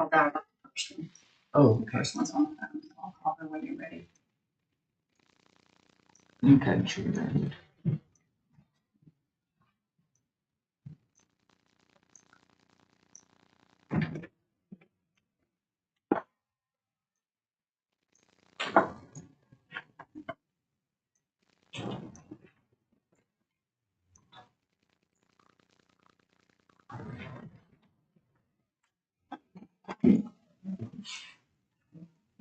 I'll dial up the first one. Oh, The okay. first one's on the phone. I'll call her when you're ready. Okay, sure.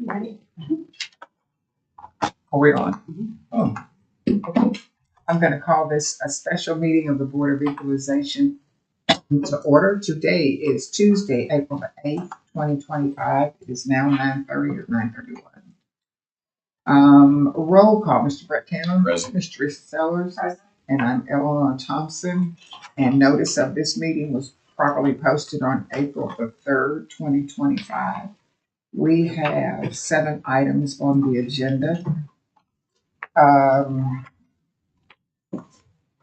Ready? Are we on? Oh, okay. I'm going to call this a special meeting of the Board of Equalization to order. Today is Tuesday, April the 8th, 2025. It is now 9:30 or 9:31. Roll call, Mr. Brett Cannon. Present. Mr. Teresa Sellers. Present. And I'm Eleanor Thompson. And notice of this meeting was properly posted on April the 3rd, 2025. We have 7 items on the agenda.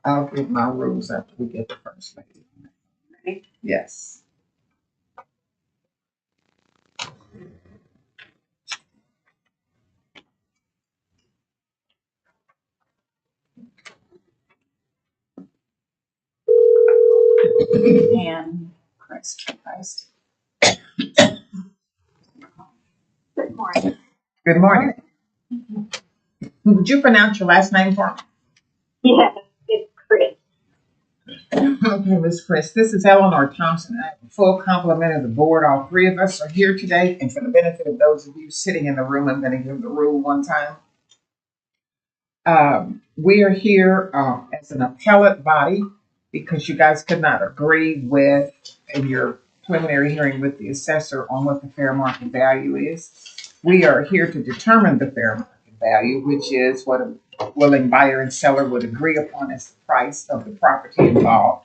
I'll give my rules after we get the first lady. Ready? Yes. And Chris post. Good morning. Good morning. Would you pronounce your last name for me? Yes, it's Chris. Okay, Ms. Chris, this is Eleanor Thompson. I have a full complement of the board. All 3 of us are here today. And for the benefit of those of you sitting in the room, I'm going to give the rule one time. We are here as an appellate body because you guys could not agree with, in your preliminary hearing with the assessor on what the fair market value is. We are here to determine the fair market value, which is what a willing buyer and seller would agree upon as the price of the property involved.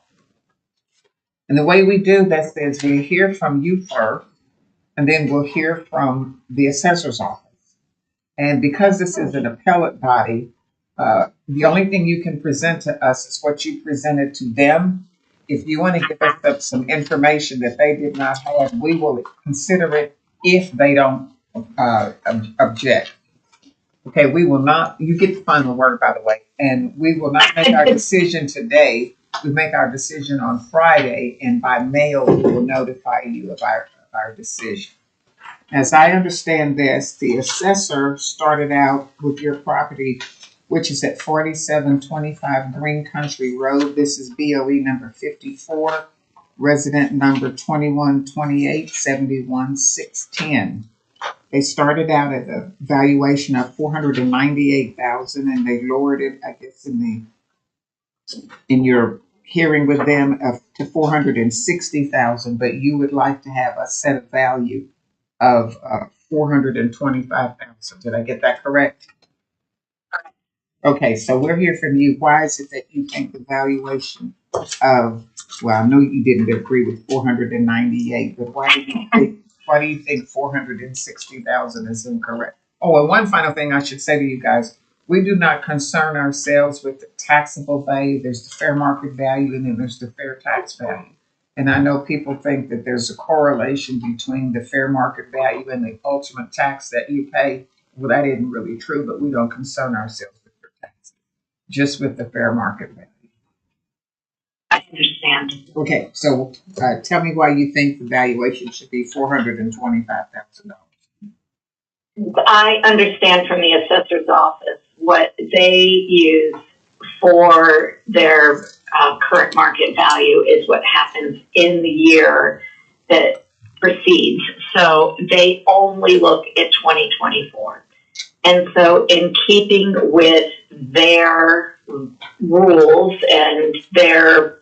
And the way we do this is we hear from you first, and then we'll hear from the assessor's office. And because this is an appellate body, the only thing you can present to us is what you presented to them. If you want to give us some information that they did not have, we will consider it if they don't object. Okay, we will not, you get the final word, by the way, and we will not make our decision today. We make our decision on Friday, and by mail, we will notify you of our decision. As I understand this, the assessor started out with your property, which is at 4725 Green Country Road. This is BOE number 54, resident number 2128-71610. They started out at a valuation of $498,000, and they lowered it, I guess, in your hearing with them to $460,000. But you would like to have a set of value of $425,000. Did I get that correct? Okay, so we're here from you. Why is it that you think the valuation of, well, I know you didn't agree with 498, but why do you think 460,000 is incorrect? Oh, and one final thing I should say to you guys, we do not concern ourselves with the taxable value. There's the fair market value, and then there's the fair tax value. And I know people think that there's a correlation between the fair market value and the ultimate tax that you pay. Well, that isn't really true, but we don't concern ourselves with your taxes, just with the fair market value. I understand. Okay, so tell me why you think the valuation should be $425,000. I understand from the assessor's office what they use for their current market value is what happens in the year that precedes. So they only look at 2024. And so in keeping with their rules and their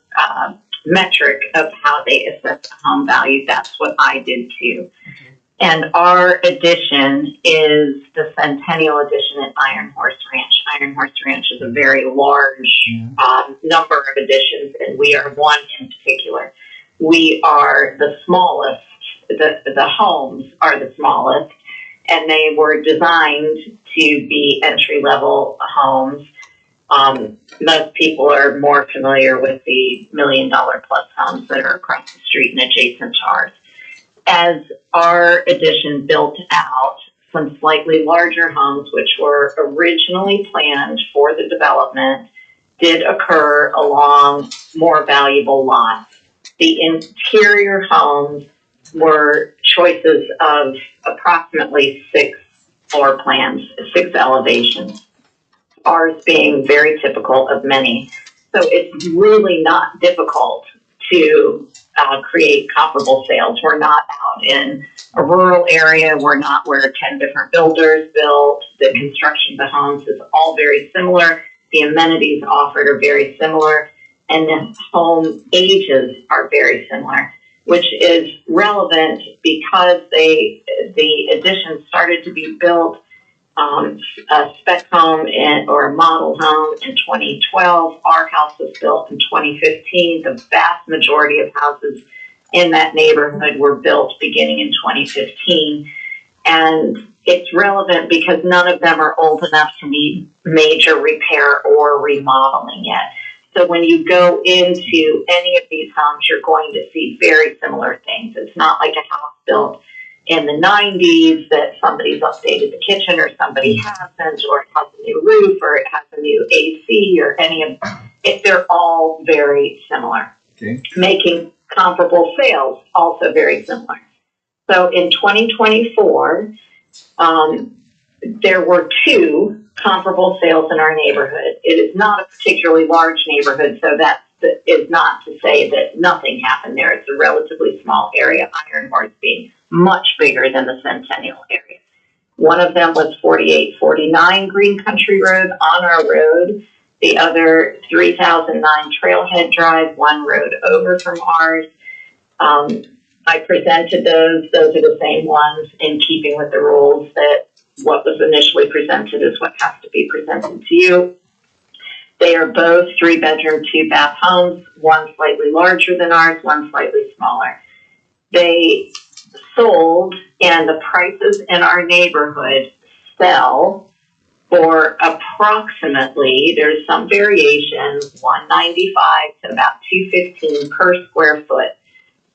metric of how they assess the home value, that's what I did too. Okay. And our addition is the Centennial Edition at Iron Horse Ranch. Iron Horse Ranch is a very large number of additions, and we are one in particular. We are the smallest. The homes are the smallest, and they were designed to be entry-level homes. Most people are more familiar with the $1 million plus homes that are across the street and adjacent to ours. as our addition built out, some slightly larger homes, which were originally planned for the development, did occur along more valuable lots. The interior homes were choices of approximately 6 floor plans, 6 elevations, ours being very typical of many. So it's really not difficult to create comparable sales. We're not out in a rural area. We're not where 10 different builders built. The construction of the homes is all very similar. The amenities offered are very similar. And the home ages are very similar, which is relevant because the addition started to be built a spec home or a model home in 2012. Our house was built in 2015. The vast majority of houses in that neighborhood were built beginning in 2015. And it's relevant because none of them are old enough to need major repair or remodeling yet. So when you go into any of these homes, you're going to see very similar things. It's not like a house built in the 90s that somebody's updated the kitchen or somebody hasn't, or it has a new roof or it has a new AC or any of it. They're all very similar. Okay. Making comparable sales also very similar. So in 2024, there were 2 comparable sales in our neighborhood. It is not a particularly large neighborhood, so that is not to say that nothing happened there. It's a relatively small area, Iron Horse being much bigger than the Centennial area. One of them was 4849 Green Country Road on our road. The other 3009 Trailhead Drive, one road over from ours. I presented those. Those are the same ones in keeping with the rules that what was initially presented is what has to be presented to you. They are both 3-bedroom, 2-bath homes, one slightly larger than ours, one slightly smaller. They sold, and the prices in our neighborhood sell for approximately, there's some variation, $195 to about $215 per square foot.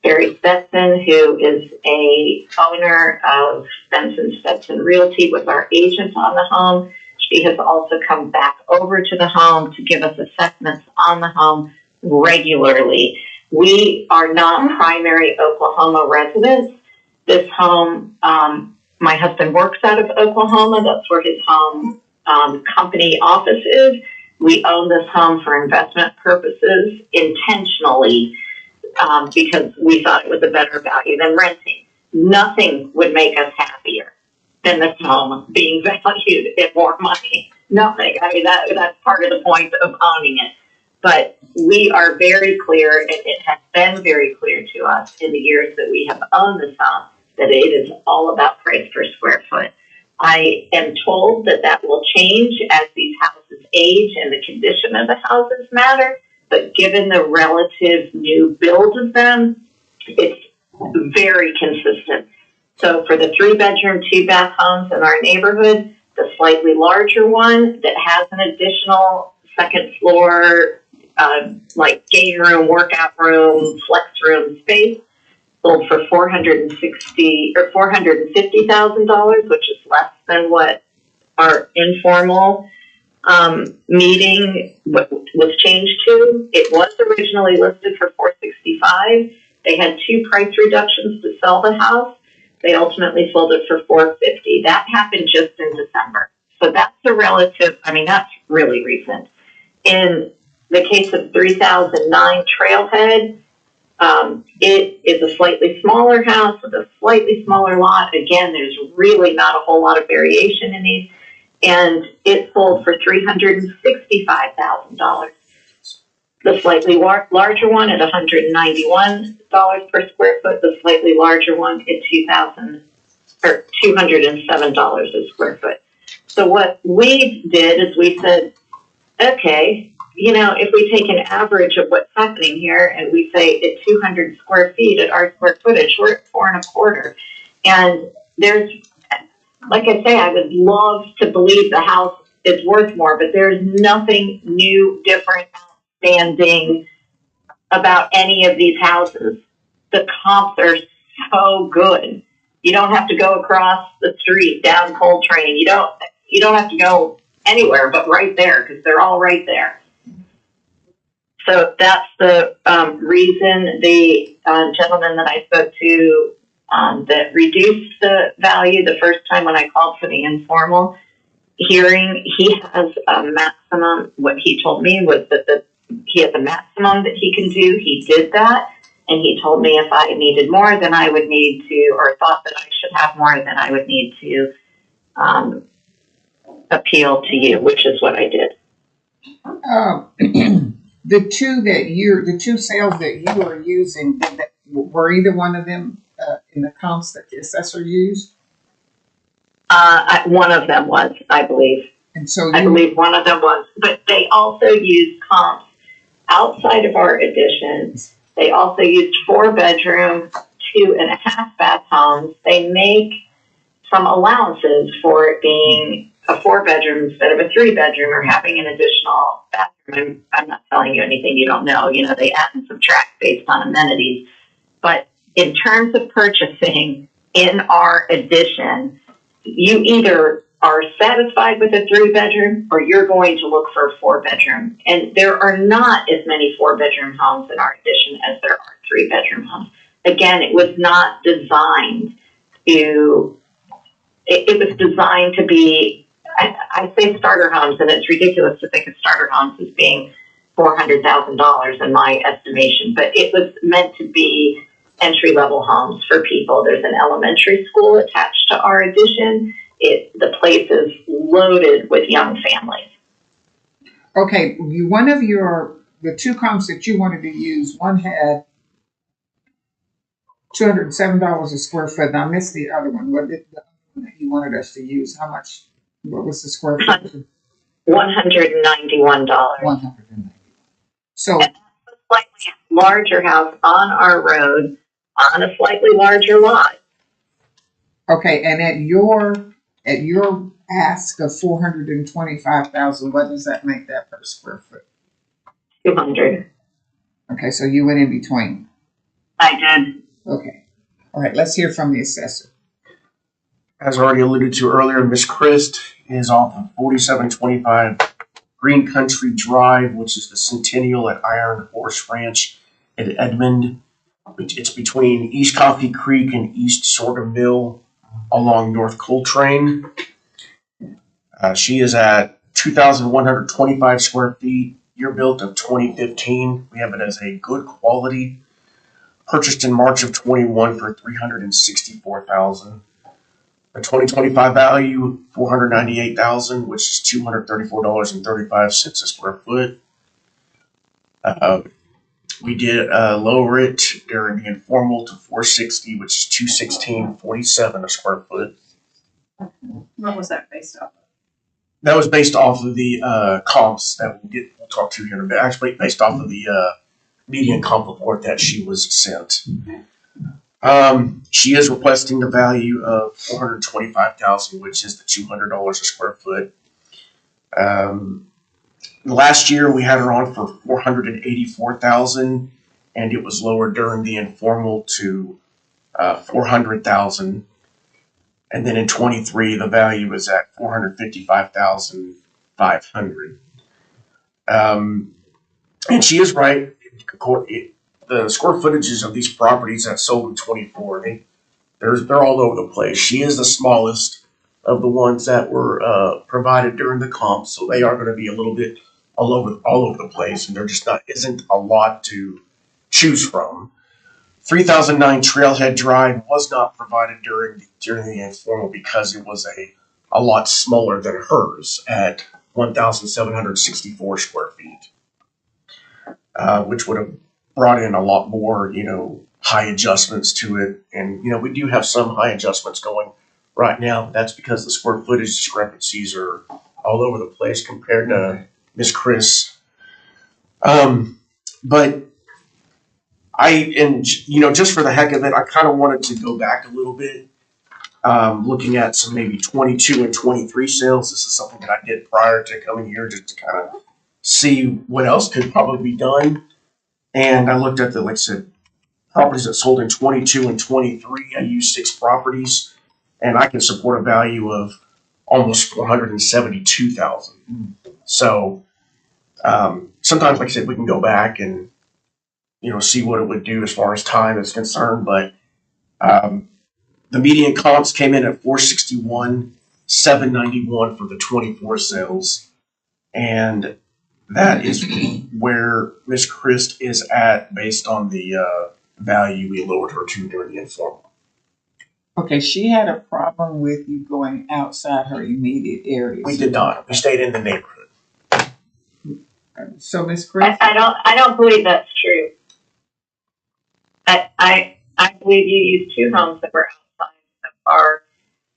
Barry Stetson, who is a owner of Benson Stetson Realty, was our agent on the home. She has also come back over to the home to give us assessments on the home regularly. We are not primary Oklahoma residents. This home, my husband works out of Oklahoma. That's where his home company office is. We own this home for investment purposes intentionally because we thought it was a better value than renting. Nothing would make us happier than this home being valued at more money. Nothing. I mean, that's part of the point of owning it. But we are very clear, and it has been very clear to us in the years that we have owned this home, that it is all about price per square foot. I am told that that will change as these houses age and the condition of the houses matter. But given the relative new build of them, it's very consistent. So for the 3-bedroom, 2-bath homes in our neighborhood, the slightly larger one that has an additional second floor, like game room, workout room, flex room space, sold for $450,000, which is less than what our informal meeting was changed to. It was originally listed for $465,000. They had 2 price reductions to sell the house. They ultimately sold it for $450,000. That happened just in December. So that's a relative, I mean, that's really recent. In the case of 3009 Trailhead, it is a slightly smaller house with a slightly smaller lot. Again, there's really not a whole lot of variation in these. And it sold for $365,000. The slightly larger one at $191 per square foot. The slightly larger one at $207 a square foot. So what we did is we said, okay, you know, if we take an average of what's happening here and we say at 200 square feet at our square footage, we're at $425. And there's, like I say, I would love to believe the house is worth more, but there's nothing new, different, outstanding about any of these houses. The comps are so good. You don't have to go across the street down Coltrane. You don't have to go anywhere but right there because they're all right there. So that's the reason the gentleman that I spoke to that reduced the value the first time when I called for the informal hearing, he has a maximum. What he told me was that he has a maximum that he can do. He did that. And he told me if I needed more, then I would need to, or thought that I should have more, then I would need to appeal to you, which is what I did. The two sales that you were using, were either one of them in the comps that the assessor used? One of them was, I believe. And so I believe one of them was, but they also used comps outside of our addition. They also used 4-bedroom, 2.5-bath homes. They make some allowances for it being a 4-bedroom instead of a 3-bedroom or having an additional bathroom. I'm not telling you anything you don't know. You know, they add and subtract based on amenities. But in terms of purchasing in our addition, you either are satisfied with a 3-bedroom or you're going to look for a 4-bedroom. And there are not as many 4-bedroom homes in our addition as there are 3-bedroom homes. Again, it was not designed to, it was designed to be, I say starter homes, and it's ridiculous to think of starter homes as being $400,000 in my estimation, but it was meant to be entry-level homes for people. There's an elementary school attached to our addition. The place is loaded with young families. Okay, the two comps that you wanted to use, one had $207 a square foot, and I missed the other one. What did the other one that you wanted us to use? What was the square foot? $191. $190. So, and that's a slightly larger house on our road on a slightly larger lot. okay, and at your ask of $425,000, what does that make that per square foot? 200. Okay, so you went in between. I did. Okay. All right, let's hear from the assessor. As already alluded to earlier, Miss Christ is off of 4725 Green Country Drive, which is the Centennial at Iron Horse Ranch in Edmond. It's between East Coffee Creek and East Sorghum Mill along North Coltrane. She is at 2,125 square feet, year built of 2015. We have it as a good quality, purchased in March of 21 for $364,000. The 2025 value, $498,000, which is $234.35 a square foot. We did lower it during the informal to $460,000, which is $216.47 a square foot. What was that based off of? That was based off of the comps that we'll talk to here in a bit. Actually, based off of the median comp report that she was sent. She is requesting the value of $425,000, which is the $200 a square foot. Last year we had her on for $484,000, and it was lowered during the informal to $400,000. And then in 23, the value was at $455,500. And she is right. The square footages of these properties that sold in 24, they're all over the place. She is the smallest of the ones that were provided during the comp, so they are going to be a little bit all over the place, and there just isn't a lot to choose from. 3009 Trailhead Drive was not provided during the informal because it was a lot smaller than hers at 1,764 square feet, which would have brought in a lot more, high adjustments to it. And, we do have some high adjustments going right now. That's because the square footage discrepancies are all over the place compared to Miss Chris. But just for the heck of it, I kind of wanted to go back a little bit, looking at some maybe 22 and 23 sales. This is something that I did prior to coming here just to kind of see what else could probably be done. And I looked at properties that sold in 22 and 23. I used 6 properties, and I can support a value of almost 472,000. So sometimes, like I said, we can go back and see what it would do as far as time is concerned. But the median comps came in at 461, 791 for the 24 sales, and that is where Miss Christ is at based on the value we lowered her to during the informal. Okay, she had a problem with you going outside her immediate area. We did not. We stayed in the neighborhood. So, Miss Chris? I don't believe that's true. I believe you used 2 homes that were outside of our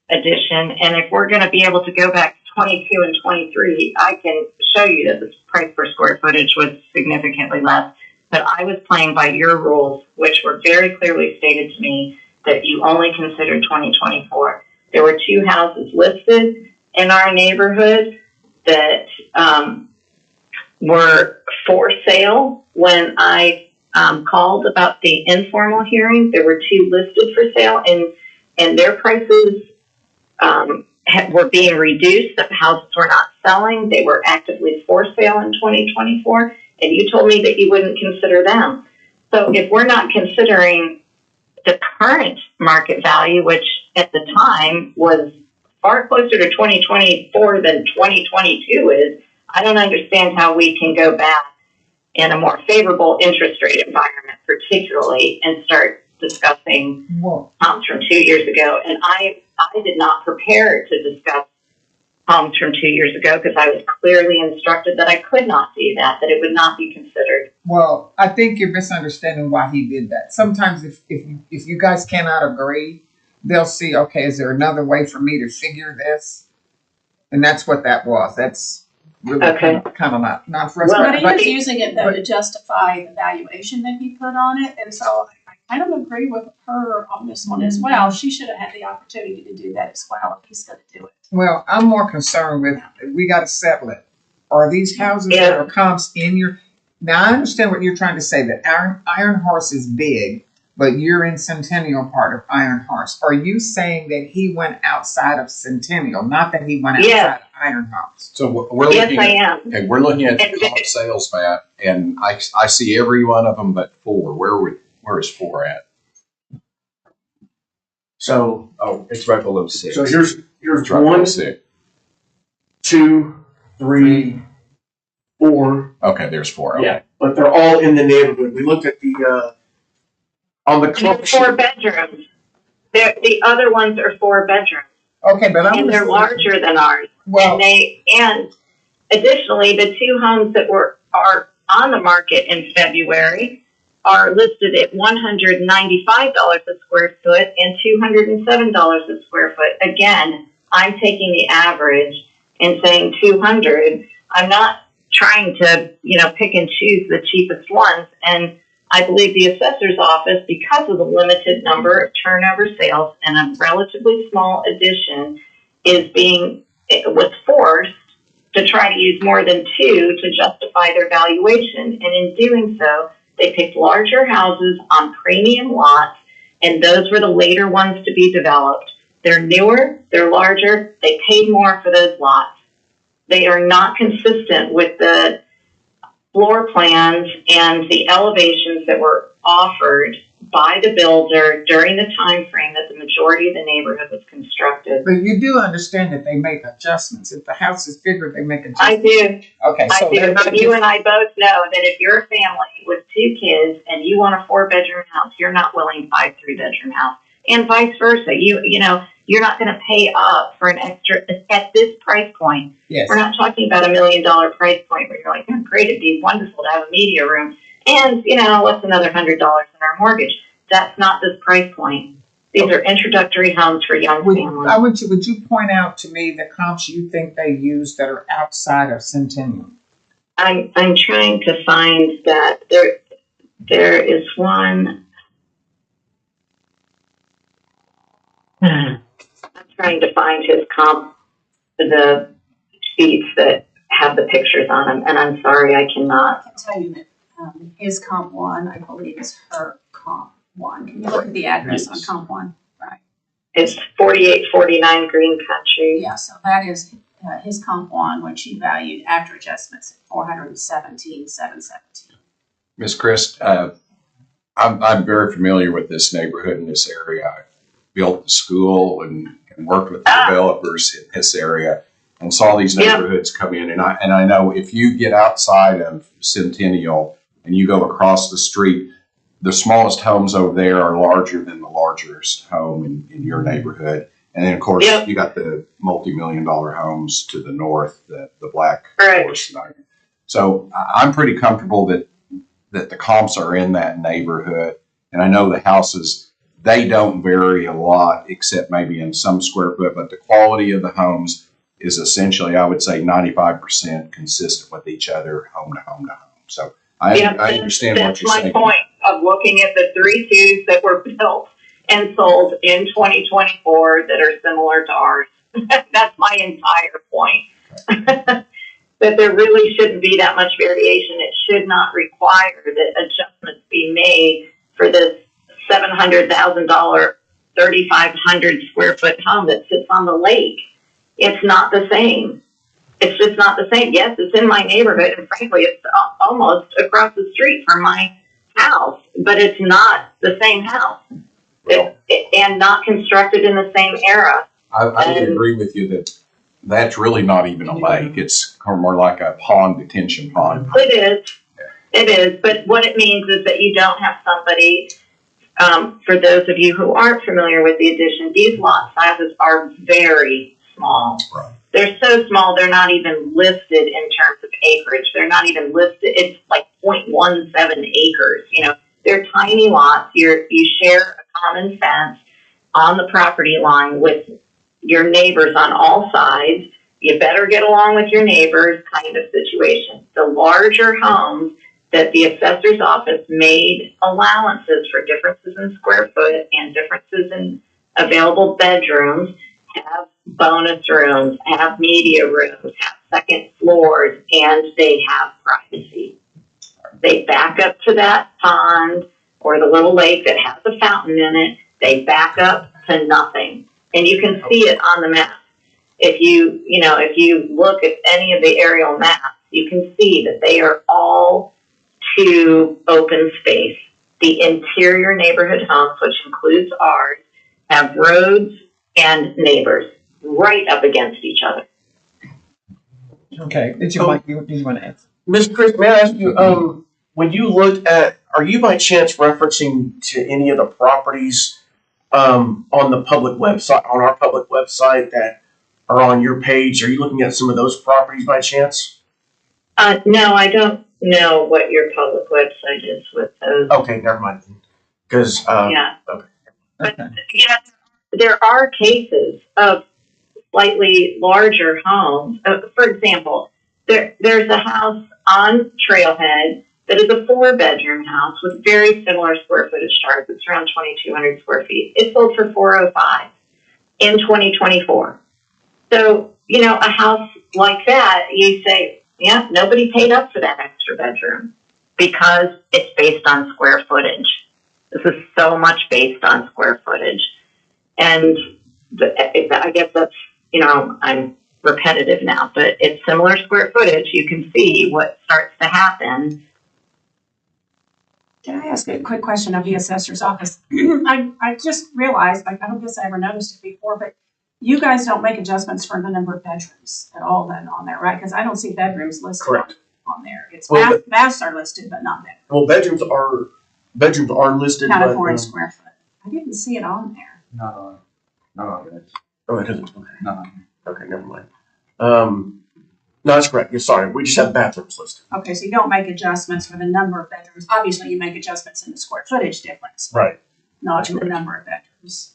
addition, and if we're going to be able to go back to 22 and 23, I can show you that the price per square footage was significantly less. But I was playing by your rules, which were very clearly stated to me that you only considered 2024. There were 2 houses listed in our neighborhood that were for sale when I called about the informal hearing. There were 2 listed for sale, and their prices were being reduced. The houses were not selling. They were actively for sale in 2024, and you told me that you wouldn't consider them. So if we're not considering the current market value, which at the time was far closer to 2024 than 2022 is, I don't understand how we can go back in a more favorable interest rate environment, particularly, and start discussing homes from 2 years ago. And I did not prepare to discuss homes from 2 years ago because I was clearly instructed that I could not do that it would not be considered. Well, I think you're misunderstanding why he did that. Sometimes if you guys cannot agree, they'll see, okay, is there another way for me to figure this? And that's what that was. That's really Okay. kind of not for us. But he but- was using it though to justify the valuation that he put on it, and so I kind of agree with her on this one as well. She should have had the opportunity to do that as well if he's going to do it. Well, I'm more concerned with, we got to settle it. Are these houses that are comps in your, now I understand what you're trying to say, that Iron Horse is big, but you're in Centennial part of Iron Horse. Are you saying that he went outside of Centennial, not that he went outside Yes. of Iron Horse? So we're Yes, looking I at, am. okay, we're looking at the comp sales map, and I see every one of them but 4. Where is 4 at? So Oh, it's right below 6. so here's It's right below one, 6. 2, 3, 4. Okay, there's 4. Okay. Yeah, but they're all in the neighborhood. We looked at the on the And comp it's 4 sheet. bedrooms. The other ones are 4 bedrooms, Okay, but and they're larger than ours. Well, And additionally, the 2 homes that are on the market in February are listed at $195 a square foot and $207 a square foot. Again, I'm taking the average and saying 200. I'm not trying to, pick and choose the cheapest ones. And I believe the assessor's office, because of the limited number of turnover sales and a relatively small addition, was forced to try to use more than 2 to justify their valuation. And in doing so, they picked larger houses on premium lots, and those were the later ones to be developed. They're newer, they're larger, they paid more for those lots. They are not consistent with the floor plans and the elevations that were offered by the builder during the time frame that the majority of the neighborhood was constructed. but you do understand that they make adjustments. If the house is bigger, they make I adjustments. do. Okay, I so do, but you and I both know that if you're a family with 2 kids and you want a 4-bedroom house, you're not willing to buy a 3-bedroom house, and vice versa. You're not going to pay up for an extra at this price point. yes. We're not talking about $1 million price point where you're like, oh, great, it'd be wonderful to have a media room, and what's another $100 in our mortgage? That's not this price point. These are introductory homes for young families. Would you point out to me the comps you think they use that are outside of Centennial? I'm trying to find that there is one. I'm trying to find his comp, the sheets that have the pictures on them, and I'm sorry, I cannot. I can tell you that his comp 1, I believe, is her comp one. Can you look at the address on comp one? Right. It's 4849 Green Country. Yeah, so that is his comp one, which he valued after adjustments at 417,717. Ms. Chris, I'm very familiar with this neighborhood in this area. I built the school and worked with the developers in this area and saw these neighborhoods come in. And I know if you get outside of Centennial and you go across the street, the smallest homes over there are larger than the largest home in your neighborhood. And then, of course, you got the multi-million-dollar homes to the north, the black horse. So I'm pretty comfortable that the comps are in that neighborhood. And I know the houses, they don't vary a lot except maybe in some square foot, but the quality of the homes is essentially, I would say, 95% consistent with each other, home to home to home. So I understand what you're saying. That's my point of looking at the 3 twos that were built and sold in 2024 that are similar to ours. That's my entire point. That there really shouldn't be that much variation. It should not require that adjustments be made for this $700,000, 3,500 square foot home that sits on the lake. It's not the same. It's just not the same. Yes, it's in my neighborhood, and frankly, it's almost across the street from my house, but it's not the same house. And not constructed in the same era. I would agree with you that that's really not even a lake. It's more like a pond, detention pond. It is. But what it means is that you don't have somebody, for those of you who aren't familiar with the addition, these lot sizes are very small. Right. They're so small, they're not even listed in terms of acreage. They're not even listed. It's like 0.17 acres. You know, they're tiny lots. You share a common fence on the property line with your neighbors on all sides. You better get along with your neighbors kind of situation. The larger homes that the assessor's office made allowances for differences in square foot and differences in available bedrooms have bonus rooms, have media rooms, have second floors, and they have privacy. They back up to that pond or the little lake that has a fountain in it. They back up to nothing. And you can see it on the map. If you look at any of the aerial maps, you can see that they are all to open space. The interior neighborhood homes, which includes ours, have roads and neighbors right up against each other. Okay, did you want to ask? Ms. Chris, may I ask you, when you looked at, are you by chance referencing to any of the properties on the public website, on our public website that are on your page? Are you looking at some of those properties by chance? No, I don't know what your public website is with those. Okay, never mind. Because Yeah. Okay. But yeah, there are cases of slightly larger homes. For example, there's a house on Trailhead that is a 4-bedroom house with very similar square footage to ours. It's around 2,200 square feet. It sold for $405 in 2024. So, a house like that, you say, yeah, nobody paid up for that extra bedroom because it's based on square footage. This is so much based on square footage. And I guess that's, I'm repetitive now, but it's similar square footage. You can see what starts to happen. Can I ask a quick question of the assessor's office? I just realized, I don't guess I ever noticed it before, but you guys don't make adjustments for the number of bedrooms at all then on there, right? Because I don't see bedrooms listed Correct. on there. It's Well, baths are listed, but not bedrooms. Well, bedrooms are listed. Counted but, for in square foot. I didn't see it on there. No, it isn't. Okay. no. Okay, never mind. No, that's correct. You're sorry. We just have bathrooms listed. Okay, so you don't make adjustments for the number of bedrooms. Obviously, you make adjustments in the square footage difference, Right. not That's in the correct. number of bedrooms.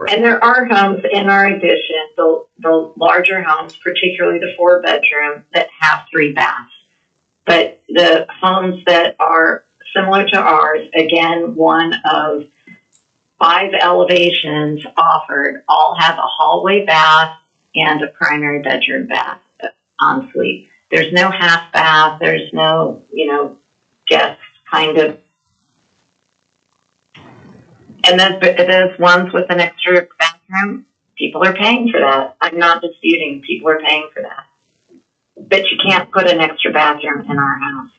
And there are homes in our addition, the larger homes, particularly the 4-bedroom, that have 3 baths. But the homes that are similar to ours, again, one of 5 elevations offered, all have a hallway bath and a primary bedroom bath en suite. There's no half bath. There's no, guest kind of And those ones with an extra bathroom, people are paying for that. I'm not disputing people are paying for that. But you can't put an extra bathroom in our house.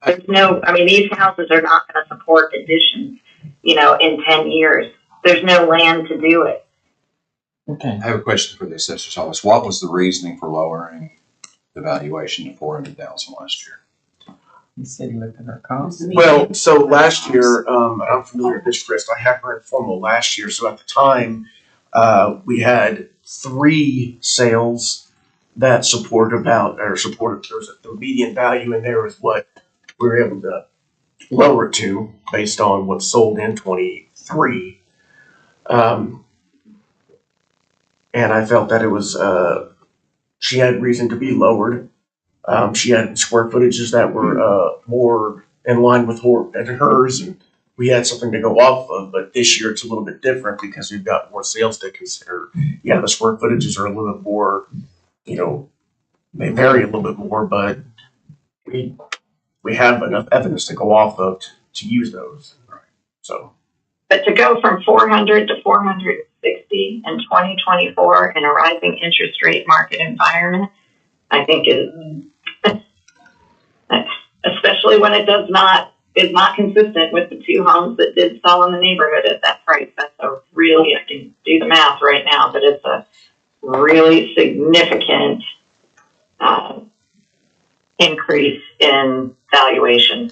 There's no, I mean, these houses are not going to support additions, in 10 years. There's no land to do it. Okay. I have a question for the assessor's office. What was the reasoning for lowering the valuation to 400,000 last year? You said you looked at our comps. Well, so last year, I'm familiar with this, Chris. I have her informal last year. So at the time, we had 3 sales that supported, the median value in there is what we were able to lower it to based on what sold in 23. And I felt that it was, she had reason to be lowered. She had square footages that were more in line with hers, and we had something to go off of. But this year it's a little bit different because we've got more sales to consider. Yeah, the square footages are a little bit more, they vary a little bit more, but we have enough evidence to go off of to use those. Right. So. But to go from 400 to 460 in 2024 in a rising interest rate market environment, I think especially when it is not consistent with the 2 homes that did sell in the neighborhood at that price. That's I can do the math right now, but it's a really significant increase in valuation.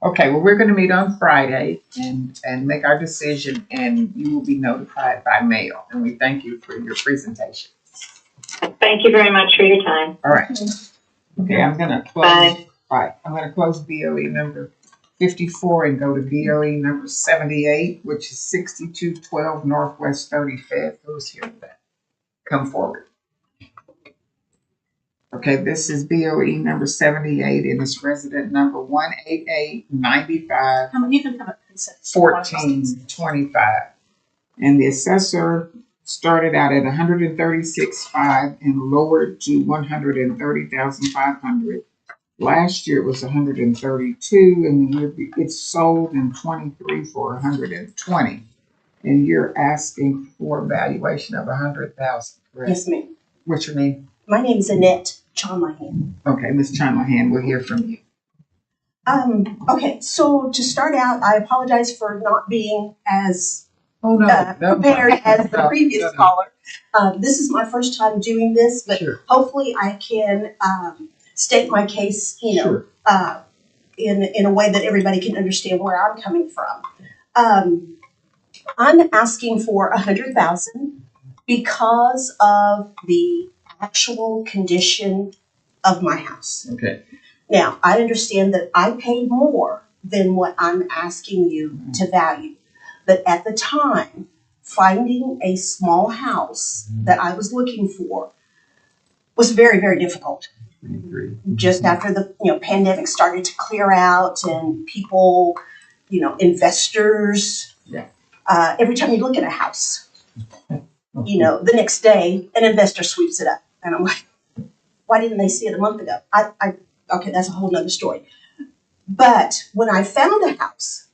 Okay, well, we're going to meet on Friday and make our decision, and you will be notified by mail. And we thank you for your presentation. Thank you very much for your time. All right. Okay, I'm going to close. Bye. All right, I'm going to close BOE number 54 and go to BOE number 78, which is 6212 Northwest 35th. Who's here with that? Come forward. Okay, this is BOE number 78 and it's resident number 18895 You can come up and sit. 1425. And the assessor started out at 136.5 and lowered to 130,500. Last year it was 132, and the year it's sold in 23 for 120. And you're asking for a valuation of 100,000, correct? Yes, ma'am. What's your name? My name is Annette Chonlahan. Okay, Ms. Chonlahan, we'll hear from you. Okay, so to start out, I apologize for not being as No. prepared as the No, previous no. caller. This is my first time doing this, but Sure. hopefully I can state my case, Sure. in a way that everybody can understand where I'm coming from. I'm asking for 100,000 because of the actual condition of my house. Okay. Now, I understand that I paid more than what I'm asking you to value. But at the time, finding a small house that I was looking for was very, very difficult. I agree. Just after the pandemic started to clear out and people, investors, Yeah. Every time you look at a house, the next day an investor sweeps it up. And I'm like, why didn't they see it a month ago? Okay, that's a whole nother story. But when I found a house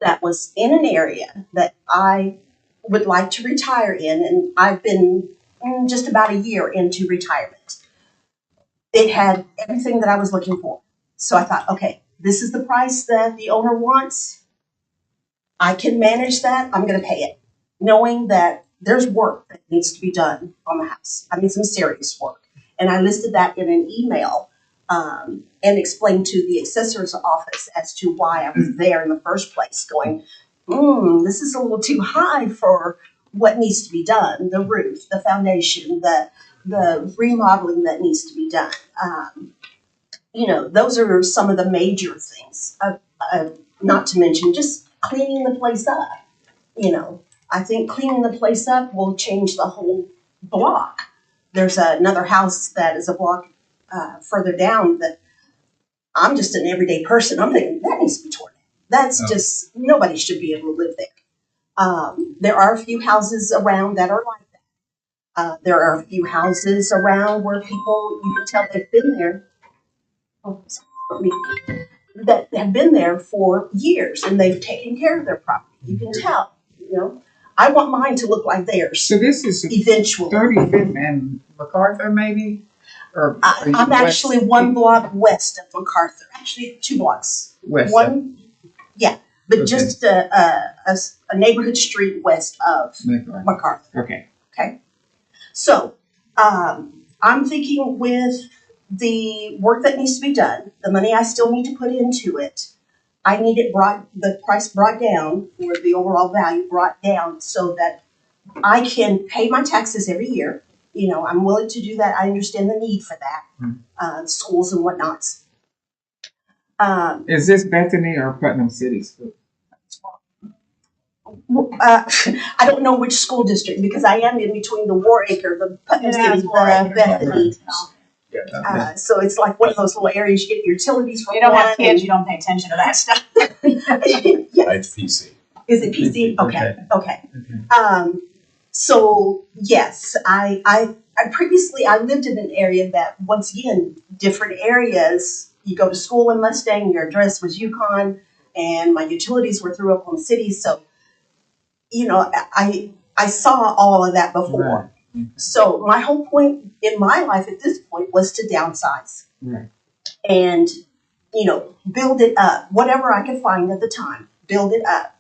that was in an area that I would like to retire in, and I've been just about a year into retirement, it had everything that I was looking for. So I thought, okay, this is the price that the owner wants. I can manage that. I'm going to pay it, knowing that there's work that needs to be done on the house. I mean, some serious work. And I listed that in an email and explained to the assessor's office as to why I was there in the first place, going, this is a little too high for what needs to be done, the roof, the foundation, the remodeling that needs to be done. Those are some of the major things, not to mention just cleaning the place up. I think cleaning the place up will change the whole block. There's another house that is a block further down that I'm just an everyday person. I'm thinking that needs to be torn down. That's just, nobody should be able to live there. There are a few houses around that are like that. There are a few houses around where people, you can tell they've been there. that have been there for years and they've taken care of their property. You can tell, you know. I want mine to look like theirs So this is eventually. 35th and MacArthur, maybe? Or are you I'm west- actually one block west of MacArthur. Actually, 2 blocks. West of One, yeah, but Okay. just a neighborhood street west of MacArthur. MacArthur. Okay. So, I'm thinking with the work that needs to be done, the money I still need to put into it, I need the price brought down, or the overall value brought down, so that I can pay my taxes every year. You know, I'm willing to do that. I understand the need for that, schools and whatnots. Is this Bethany or Putnam City School? I don't know which school district, because I am in between the War Acre, the Putnam City, the Bethany. So it's like one of those little areas you get your utilities from. You don't have kids, you don't pay attention to that stuff. It's PC. Is it PC? Okay. Okay. So yes, I previously I lived in an area that, once again, different areas. You go to school in Mustang, your address was Yukon, and my utilities were through Oklahoma City. So, you know, I saw all of that before. Right. So my whole point in my life at this point was to downsize. Right. And, you know, build it up, whatever I could find at the time, build it up.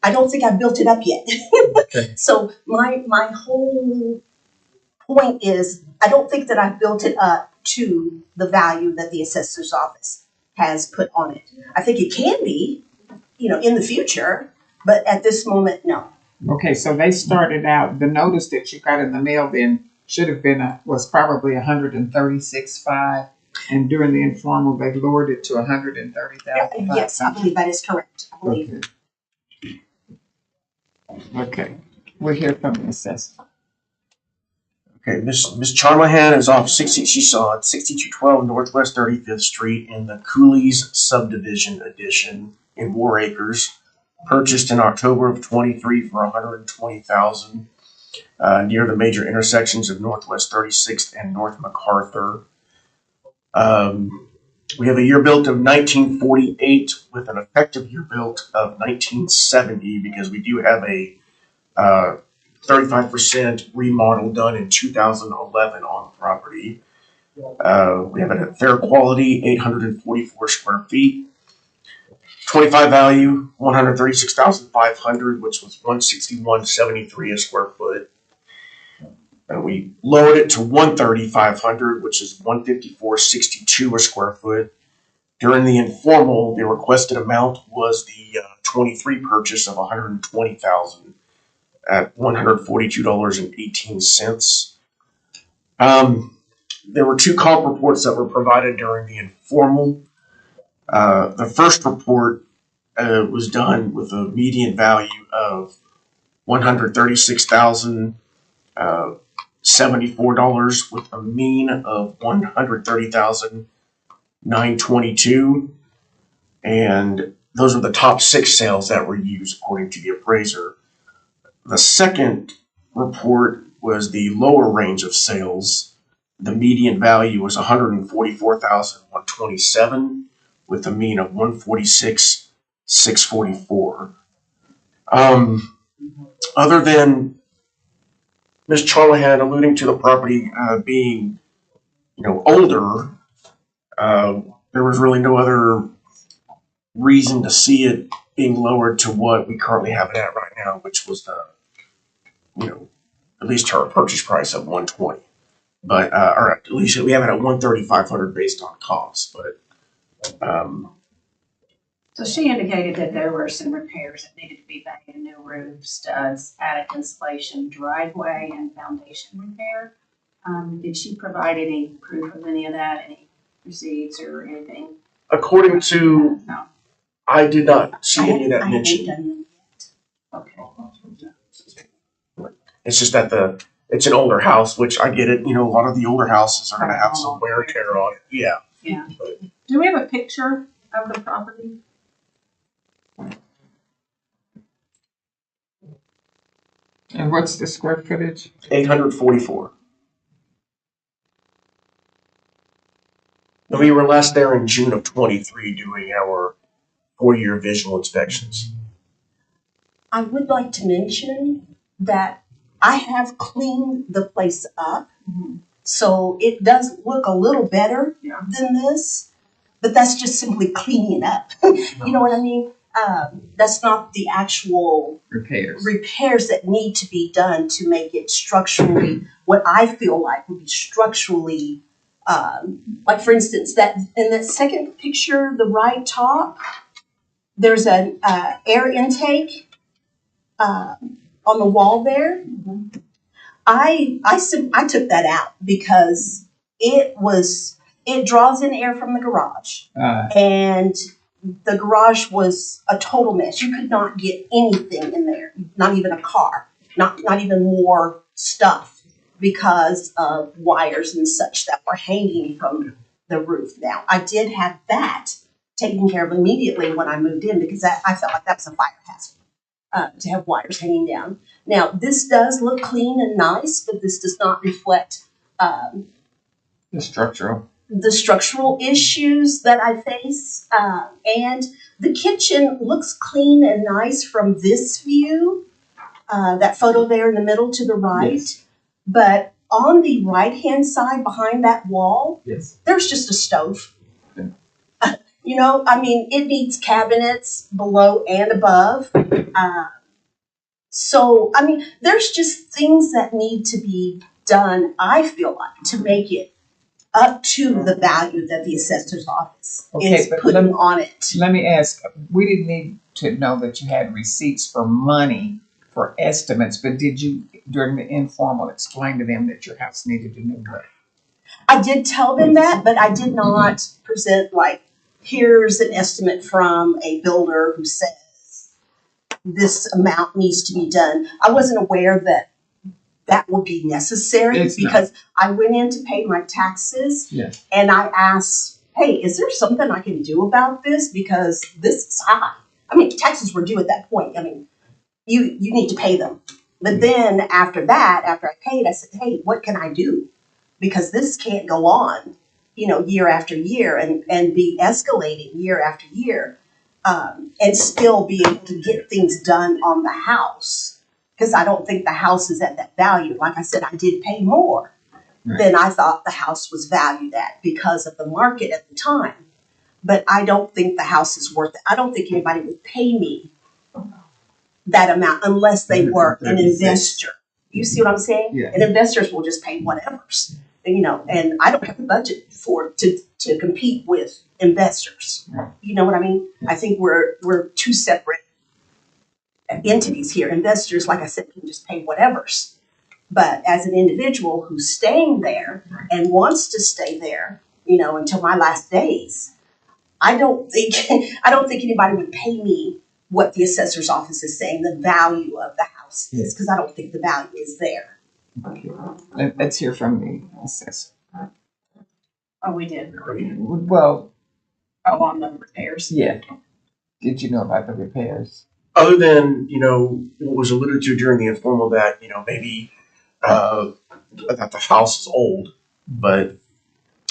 I don't think I built it up yet. Okay. So my whole point is, I don't think that I've built it up to the value that the assessor's office has put on it. I think it can be, you know, in the future, but at this moment, no. Okay, so they started out, the notice that you got in the mail then should have been, was probably 136.5, and during the informal, they lowered it to 130,000. Yes, I believe that is correct. I believe. Okay, we'll hear from the assessor. Okay, Miss Charmahan is off she's on 6212 Northwest 35th Street in the Cooley's Subdivision Edition in War Acres. Purchased in October of 23 for $120,000 near the major intersections of Northwest 36th and North MacArthur. We have a year built of 1948 with an effective year built of 1970, because we do have a 35% remodel done in 2011 on the property. We have it at fair quality, 844 square feet. 25 value, 136,500, which was 161.73 a square foot. And we lowered it to 130,500, which is 154.62 a square foot. During the informal, the requested amount was the 23 purchase of 120,000 at $142.18. There were 2 comp reports that were provided during the informal. The first report was done with a median value of $136,074 with a mean of $130,922, and those are the top 6 sales that were used according to the appraiser. The second report was the lower range of sales. The median value was $144,127 with a mean of $146,644. Other than Ms. Charlahan alluding to the property being, older, there was really no other reason to see it being lowered to what we currently have it at right now, which was the, at least her purchase price of $120. But or at least we have it at $130,500 based on cost. But So she indicated that there were some repairs that needed to be made: a new roof, studs, attic insulation, driveway, and foundation repair. Did she provide any proof of any of that, any receipts or anything? according to, No. I did not see any of that I haven't mentioned. done them yet. Okay. It's just that it's an older house, which I get it. A lot of the older houses are going to have some wear and tear on it. Yeah. Yeah. Do we have a picture of the property? And what's the square footage? 844. And we were last there in June of 23 doing our 4-year visual inspections. I would like to mention that I have cleaned the place up, so it does look a little better Yeah. than this, but that's just simply cleaning up. You know what I mean? That's not the actual repairs that need to be done to make it structurally what I feel like would be structurally, like for instance, that in that second picture, the right top, there's an air intake on the wall there. I took that out because it draws in air from the garage, and the garage was a total mess. You could not get anything in there, not even a car, not even more stuff because of wires and such that were hanging from the roof. Now, I did have that taken care of immediately when I moved in because I felt like that was a fire hazard to have wires hanging down. Now, this does look clean and nice, but this does not reflect The structural. the structural issues that I face. And the kitchen looks clean and nice from this view, that photo there in the middle to the right. Yes. But on the right-hand side behind that wall, Yes. there's just a stove. Yeah. You know, I mean, it needs cabinets below and above. So, I mean, there's just things that need to be done, I feel like, to make it up to the value that the assessor's office is but putting on it. Let me ask, we didn't need to know that you had receipts for money for estimates, but did you, during the informal, explain to them that your house needed a new roof? I did tell them that, but I did not present like, here's an estimate from a builder who says this amount needs to be done. I wasn't aware that that would be necessary It's not. because I went in to pay my taxes Yes. and I asked, hey, is there something I can do about this? Because this is high. I mean, taxes were due at that point. I mean, you need to pay them. But then after that, after I paid, I said, hey, what can I do? Because this can't go on, you know, year after year and be escalating year after year, and still be able to get things done on the house. Because I don't think the house is at that value. Like I said, I did pay more than I thought the house was valued at because of the market at the time. But I don't think the house is worth it. I don't think anybody would pay me that amount unless they were an investor. You see what I'm saying? Yeah. And investors will just pay whatever's, you know, and I don't have the budget to compete with investors. You know what I mean? I think we're two separate entities here. Investors, like I said, can just pay whatever's. But as an individual who's staying there and wants to stay there, you know, until my last days, I don't think anybody would pay me what the assessor's office is saying the value of the house is, because I don't think the value is there. Okay. Let's hear from the assessor. Oh, we did. Well, Oh, on the repairs. yeah. Did you know about the repairs? Other than, you know, what was alluded to during the informal that, you know, maybe that the house is old, but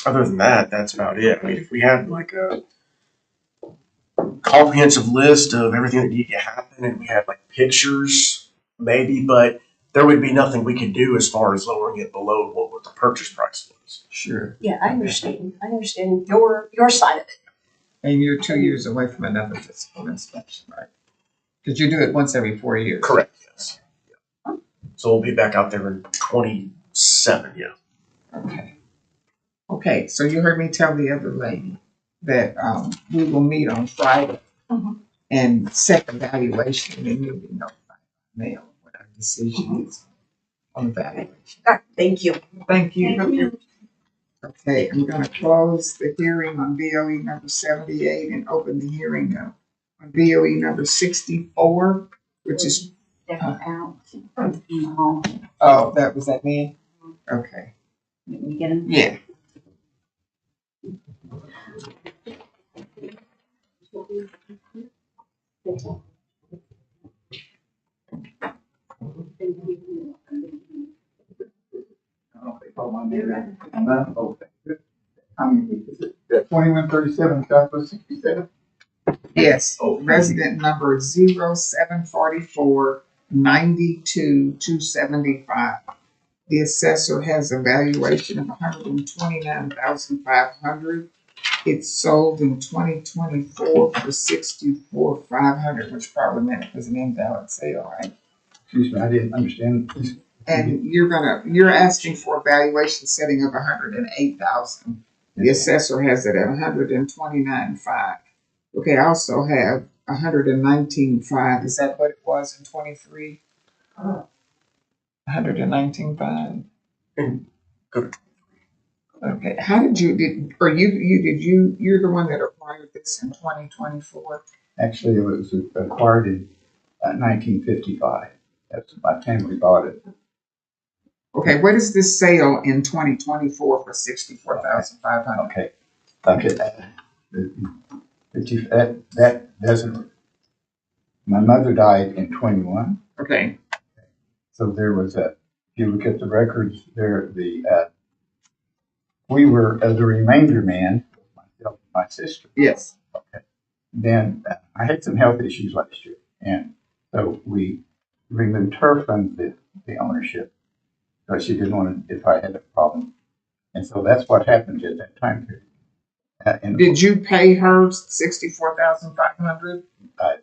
other than that, that's about it. I mean, if we had like a comprehensive list of everything that needed to happen and we had like pictures, maybe, but there would be nothing we could do as far as lowering it below what the purchase price was. Sure. Yeah, I understand. I understand your side of it. And you're 2 years away from another physical inspection, right? Because you do it once every 4 years. Correct, yes. Yeah. So we'll be back out there in 27, yeah. Okay. Okay, so you heard me tell the other lady that we will meet on Friday and set the valuation, and then you'll be notified by mail what our decision is on the valuation. All right, thank you. Thank you. Okay, I'm gonna close the hearing on BOE number 78 and open the hearing on BOE number 64, which is, Out. oh, that was that man? Okay, You get him? yeah. Is it 2137 Southwest 67? Yes, Oh, resident number 0744-92-275. The assessor has a valuation of 129,500. It sold in 2024 for 64,500, which probably meant it was an invalid sale, right? Excuse me, I didn't understand. And you're asking for a valuation setting of 108,000. The assessor has it at 129,500. Okay, I also have 119,500. Is that what it was in 23? 119,500. Good. Okay, how did you're the one that acquired this in 2024? Actually, it was acquired in 1955. That's my family bought it. Okay, what is this sale in 2024 for 64,500? Okay. That doesn't. My mother died in 21. Okay, So there was if you look at the records there, we were the remainder man, myself and my sister. yes, Okay. Then I had some health issues last year, and so we removed her from the ownership because she didn't want to if I had a problem, and so that's what happened at that time period. Did you pay her 64,500?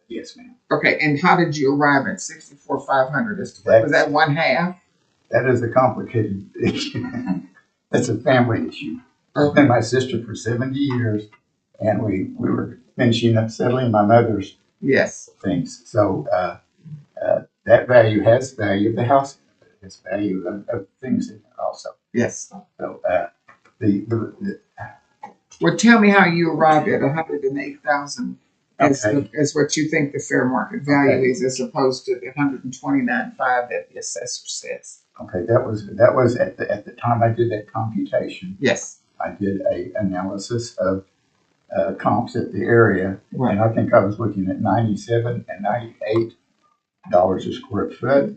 Yes, ma'am. Okay, and how did you arrive at 64,500? Was that one half? That is a complicated issue. That's a family issue. I've been my sister for 70 years, and we were finishing up settling my mother's Yes. things. So that value has value of the house. It's value of things in it also. Yes. So Well, tell me how you arrived at 108,000 Okay. as what you think the fair market value is, as opposed to the 129,500 that the assessor says. okay, that was at the time I did that computation. Yes. I did a analysis of comps at the area, Right. and I think I was looking at $97 and $98 a square foot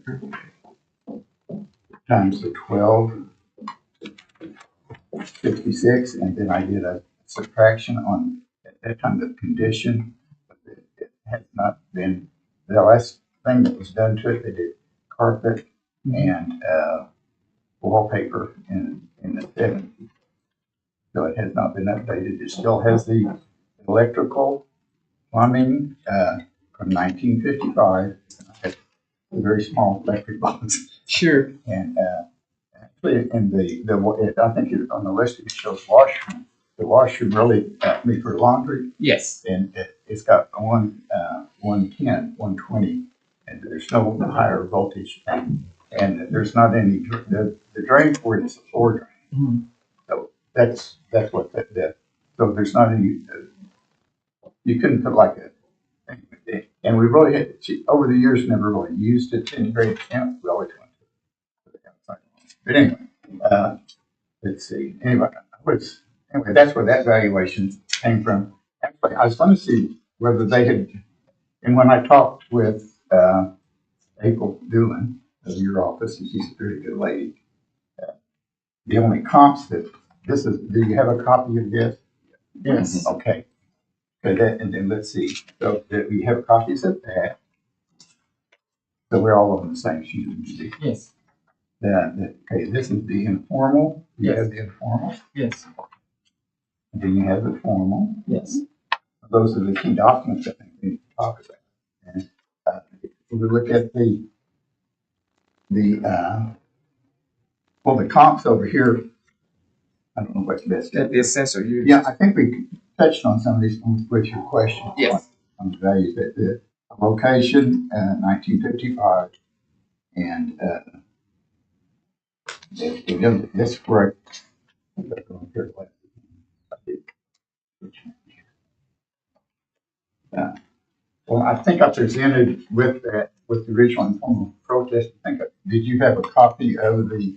times the 12.56, and then I did a subtraction on at that time the condition. It has not been the last thing that was done to it. They did carpet and wallpaper in the 70s. So it has not been updated. It still has the electrical, plumbing from 1955. I had a very small electric box. Sure. And actually, in I think on the list it shows washroom. The washroom really me for laundry, Yes. and it's got 110, 120, and there's no higher voltage, and there's not any the drain for it is a floor drain. Mhm. So that's what that. So there's not any. You couldn't put like a. And we really had over the years never really used it to any great extent. We always went to the outside. But anyway, let's see. Anyway, that's where that valuation came from. Actually, I was going to see whether they had. And when I talked with April Doolin of your office, and she's a very good lady. The only comps that this is. Do you have a copy of this? Yes. Okay. And then let's see. So that we have copies of that. So we're all on the same sheet of music. Yes. Okay, this is the informal. You Yes. have the informal. Yes. And then you have the formal. Yes. Those are the key documents I think we need to talk about. And if we look at the comps over here, I don't know what's best. That the assessor used. Yeah, I think we touched on some of these with your question. Yes. On the values that the location, 1955, and that's correct. Well, I think I presented with the original informal protest. Did you have a copy of the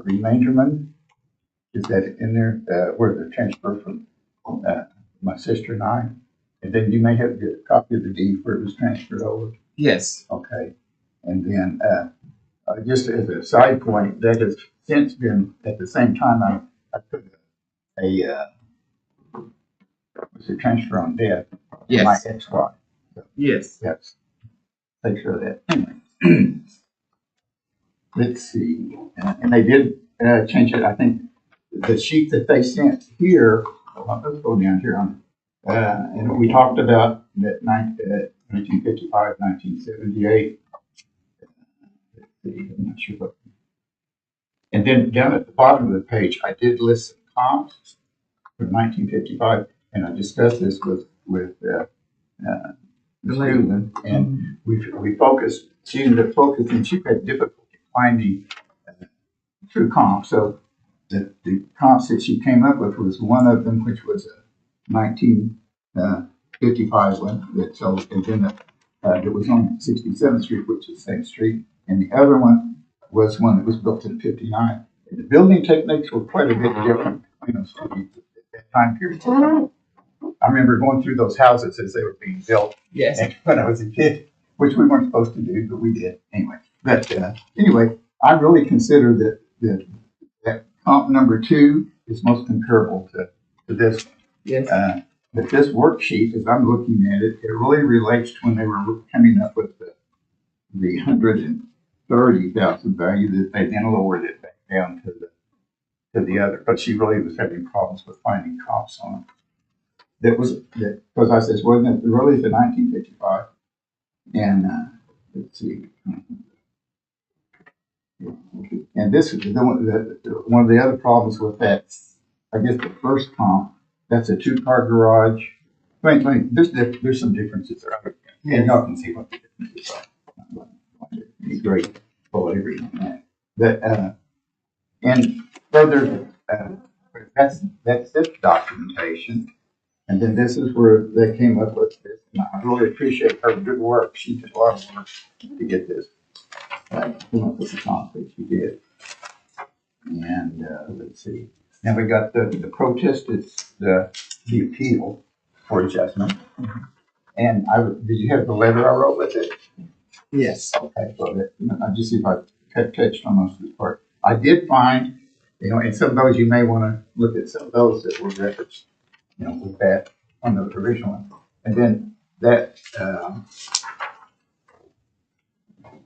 remainderment? Is that in there, where the transfer from my sister and I? And then you may have a copy of the deed where it was transferred over. Yes. Okay. And then just as a side point, that has since been, at the same time, I put was a transfer on death. Yes. My ex-wife. Yes. Yes. Take care of that. Anyway. Let's see. And they did change it. I think the sheet that they sent here, let's go down here on and we talked about that 1955, 1978. Let's see, I'm not sure what. And then down at the bottom of the page, I did list some comps from 1955, and I discussed this with Ms. Newland, and we focused. She ended up focusing. And she had difficulty finding true comps. So the comps that she came up with was one of them, which was a 1955 one that sold, and then it was on 67th Street, which is the same street, and the other one was one that was built in 59. And the building techniques were quite a bit different between those two at that time period. I remember going through those houses as they were being built. Yes. And when I was a kid, which we weren't supposed to do, but we did anyway. But anyway, I really consider that comp number 2 is most comparable to this. Yes. But this worksheet, as I'm looking at it, it really relates to when they were coming up with the 130,000 value that they then lowered it back down to the other. But she really was having problems with finding comps on it. Because I says, wasn't it really the 1955? And let's see. And this is one of the other problems with that. I guess the first comp, that's a 2-car garage. There's some differences there, and y'all can see what the differences are. It's great quality on that. But and further, that's this documentation. And then this is where they came up with this. And I really appreciate her good work. She did a lot of work to get this. Came up with the comp that she did. And let's see. Now we got the protest. It's the appeal for adjustment. And did you have the letter I wrote with it? Yes. Okay. Well, I just see if I touched on most of this part. I did find, and some of those you may want to look at some of those that were referenced. With that on the original one. And then that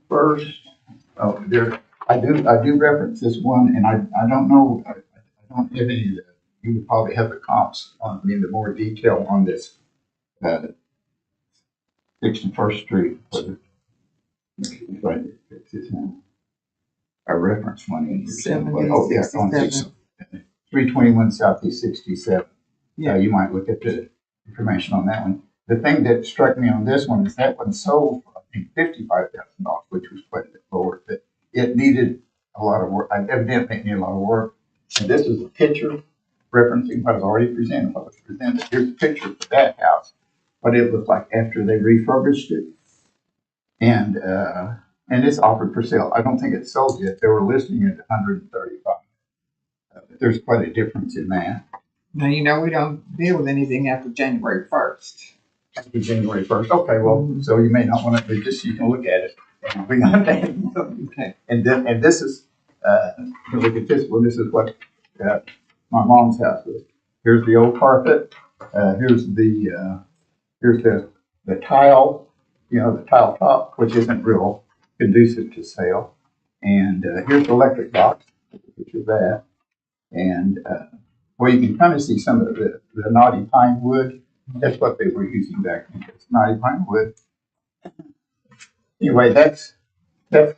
first, I do reference this one, and I don't know, I don't have any of the, you would probably have the comps on, the more detail on this 61st Street. I reference one in here. Oh, yeah, on 321 Southeast 67. Yeah, you might look at the information on that one. The thing that struck me on this one is that one sold for, I think, $55,000, which was quite a bit lower, but it needed a lot of work. Evidently, it needed a lot of work. And this is a picture referencing what was already presented. Here's a picture of that house, what it looked like after they refurbished it. And it's offered for sale. I don't think it's sold yet. They were listing it at $135,000. But there's quite a difference in that. Now, we don't deal with anything after January 1st. After January 1st. Okay, well, so you may not want to, but just so you can look at it. And we got that. Okay. And this is, look at this one. This is what my mom's house was. Here's the old carpet. Here's the tile, the tile top, which isn't real conducive to sale. And here's the electric box, which is that. And well, you can kind of see some of the knotty pine wood. That's what they were using back then. It's knotty pine wood. Anyway, that's that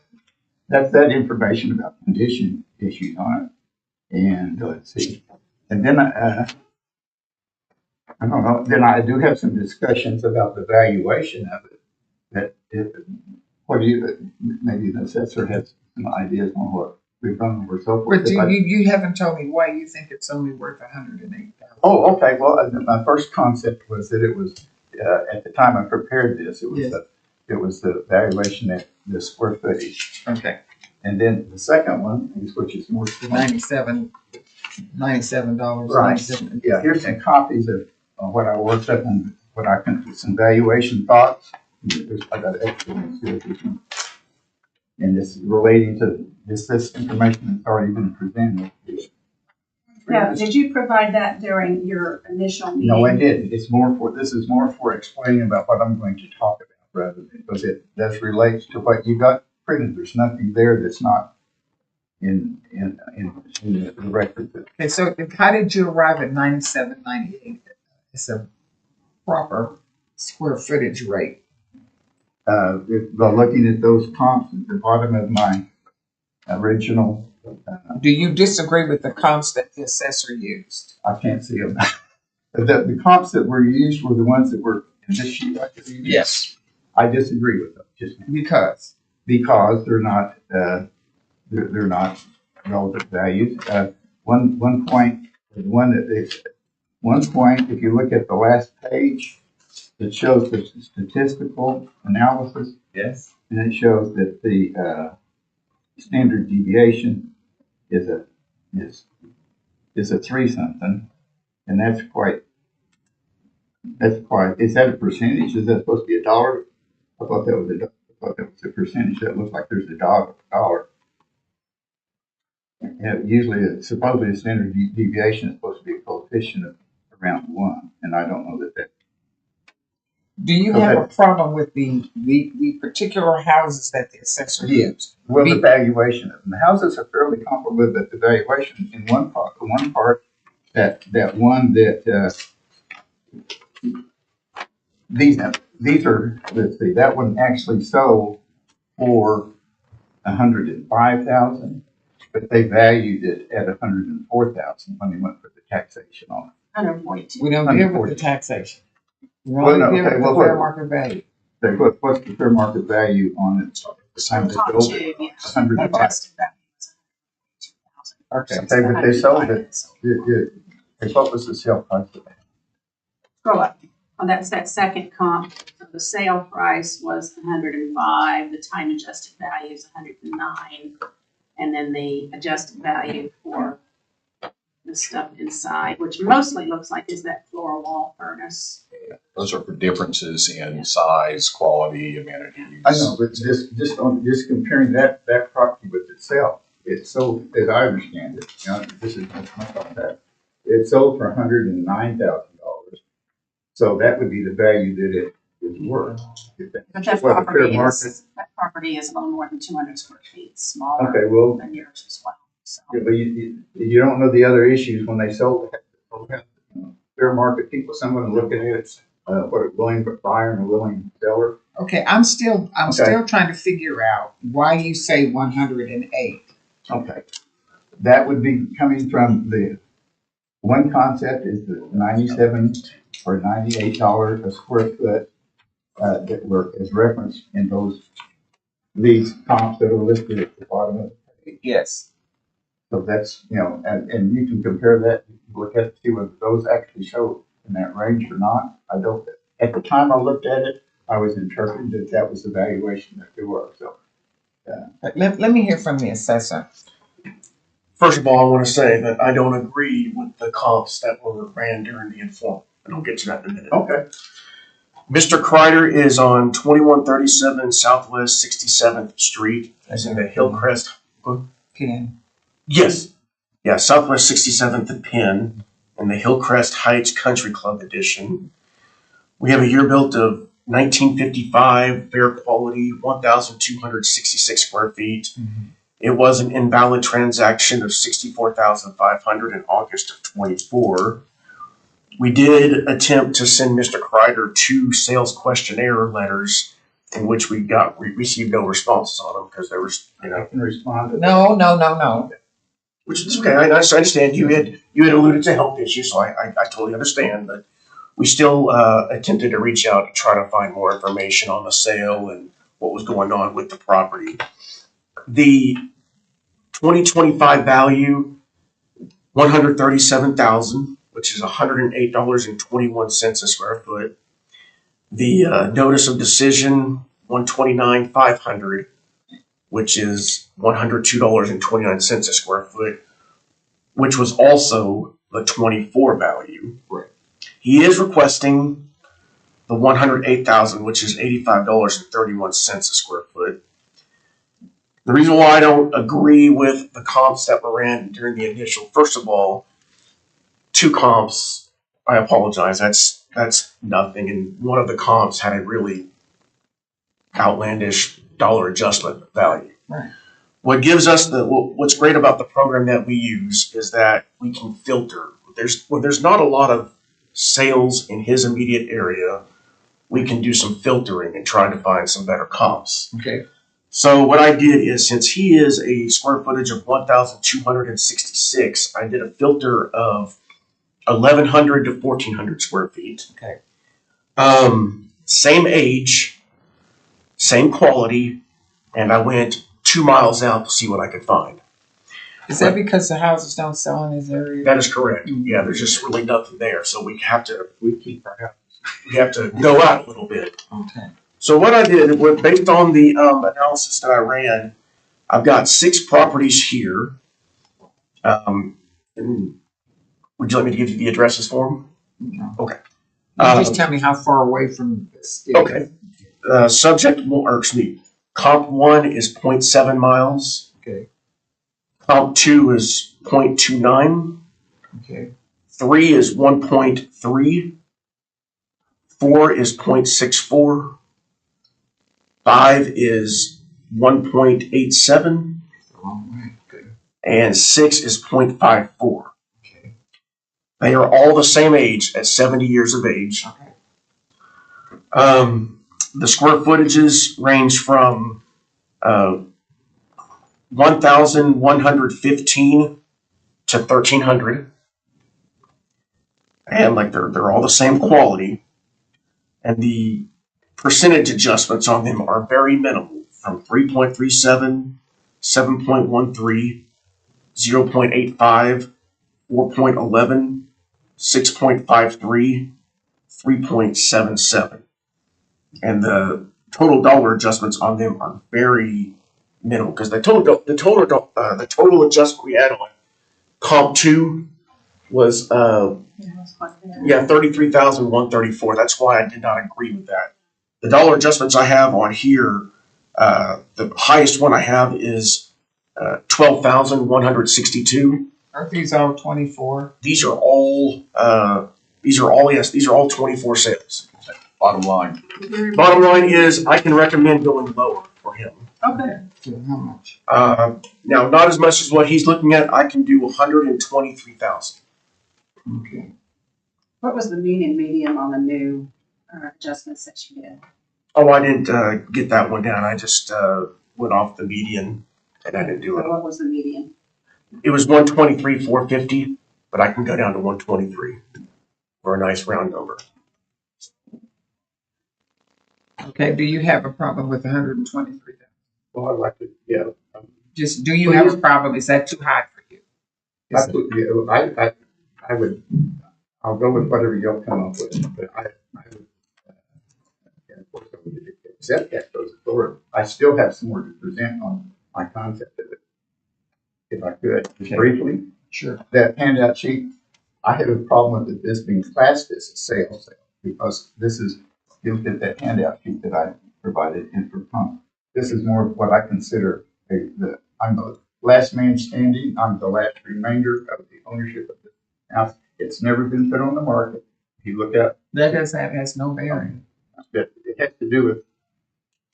information about condition issues on it. And let's see. And then I don't know. Then I do have some discussions about the valuation of it. Maybe the assessor has some ideas on what we've done over so forth. But you haven't told me why you think it's only worth $108,000. Oh, okay. Well, my first concept was that it was at the time I prepared this, it was the valuation at the square footage. Okay. And then the second one, which is more $97. Right. 97. Yeah. Here's some copies of what I worked up and what I can some valuation thoughts. I got extra ones here. And this is relating to this information that's already been presented. Now, did you provide that during your initial meeting? No, I didn't. This is more for explaining about what I'm going to talk about rather than, because it does relate to what you got printed. There's nothing there that's not in the record. Okay, so how did you arrive at 97.98? It's a proper square footage rate. By looking at those comps at the bottom of my original, Do you disagree with the comps that the assessor used? I can't see them. The comps that were used were the ones that were in this sheet. Yes. I disagree with them, Because because they're not relative values. One point, if you look at the last page, it shows the statistical analysis, yes. and it shows that the standard deviation is a 3 something, and that's quite. Is that a percentage? Is that supposed to be a dollar? I thought that was a percentage. That looks like there's a dollar. And usually, supposedly, the standard deviation is supposed to be a coefficient of around 1, and I don't know that. Do you have a problem with the particular houses that the assessor used? Well, the valuation of them. The houses are fairly comparable, but the valuation in one part, these are, let's see, that one actually sold for $105,000, but they valued it at $104,000 when they went for the taxation on it. 142. We don't deal with the taxation. We Well, only no, deal okay, with well, the fair what- market value. What's the fair market value on it? The time they Top built two, it? yes. 105. Adjusted value is $142,000. Okay. Okay, but they sold it. What was the sale price of that? Scroll up. Oh, that's that second comp. So the sale price was 105. The time adjusted value is 109, and then the adjusted value for the stuff inside, which mostly looks like is that floor wall furnace. Those are for differences in size, quality, amenities. I know, but just comparing that property with itself, it's sold, as I understand it, this is much on that. It sold for $109,000. So that would be the value that it is worth. But that What, the fair property is a little more than 200 square feet, smaller Okay, well, than yours as well. So but you don't know the other issues when they sold it. Fair market people, someone looking at it, what a willing buyer and a willing seller. Okay, I'm still trying to figure out why you say 108. Okay. That would be coming from the one concept is the 97 or $98 a square foot that were as referenced in these comps that are listed at the bottom of the page. Yes. So that's, and you can compare that, look at see whether those actually show in that range or not. I don't, at the time I looked at it, I was interpreting that was the valuation that they were. So, Let me hear from the assessor. First of all, I want to say that I don't agree with the comps that were ran during the informal. And I'll get to that in a minute. okay. Mr. Kreider is on 2137 Southwest 67th Street, as in the Hillcrest. Ken. Yes. Yeah, Southwest 67th and Penn, and the Hillcrest Heights Country Club edition. We have a year built of 1955, fair quality, 1,266 square feet. Mm-hmm. It was an invalid transaction of $64,500 in August of 24. We did attempt to send Mr. Kreider 2 sales questionnaire letters in which we received no responses on them because there was, I can respond to that. No. which is okay. I understand you had alluded to health issues, so I totally understand. But we still attempted to reach out to try to find more information on the sale and what was going on with the property. The 2025 value, $137,000, which is $108.21 a square foot. The notice of decision, $129,500, which is $102.29 a square foot, which was also the 24 value. Right. He is requesting the $108,000, which is $85.31 a square foot. The reason why I don't agree with the comps that were ran during the initial, first of all, 2 comps. I apologize. That's nothing. And one of the comps had a really outlandish dollar adjustment value. Right. What gives us what's great about the program that we use is that we can filter. When there's not a lot of sales in his immediate area, we can do some filtering and try to find some better comps. Okay. So what I did is, since he is a square footage of 1,266, I did a filter of 1,100 to 1,400 square feet. Okay. Same age, same quality, and I went 2 miles out to see what I could find. Is that because the houses don't sell in this area? That is correct. Yeah, there's just really nothing there, so we have to keep our house. go out a little bit. Okay. So what I did was, based on the analysis that I ran, I've got 6 properties here. And would you like me to give you the addresses for them? No. Okay. Just tell me how far away from this. Okay. Comp 1 is 0.7 miles. Okay. Comp 2 is 0.29. Okay. 3 is 1.3. 4 is 0.64. 5 is 1.87. Wrong way. Good. And 6 is 0.54. Okay. They are all the same age at 70 years of age. Okay. The square footages range from 1,115 to 1,300. And like they're all the same quality. And the percentage adjustments on them are very minimal, from 3.37, 7.13, 0.85, 4.11, 6.53, 3.77. And the total dollar adjustments on them are very minimal, because the total adjustment we had on comp 2 was Yeah, 33,134. That's why I did not agree with that. The dollar adjustments I have on here, the highest one I have is 12,162. Aren't these all 24? These are all 24 sales. Bottom line, Bottom line is, I can recommend going lower for him. Okay. So how much? Now, not as much as what he's looking at. I can do 123,000. Okay. What was the medium on the new adjustments that you did? Oh, I didn't get that one down. I just went off the median, and I didn't do So it. what was the median? It was 123,450, but I can go down to 123 for a nice round number. Okay. Do you have a problem with 123,000? Well, I'd like to, yeah. Just do you have a problem? Is that too high for you? Is it- I would, I'll go with whatever you'll come up with, but I would, and of course, I would accept that goes forward. I still have some more to present on my concept of it. If I could, just Okay. briefly, Sure. that handout sheet, I have a problem with this being classed as a sale, because this is, you look at that handout sheet that I provided in for pump. This is more of what I consider I'm the last man standing, I'm the last remainder of the ownership of the house. It's never been put on the market. If you look at That has no bearing. that, it has to do with,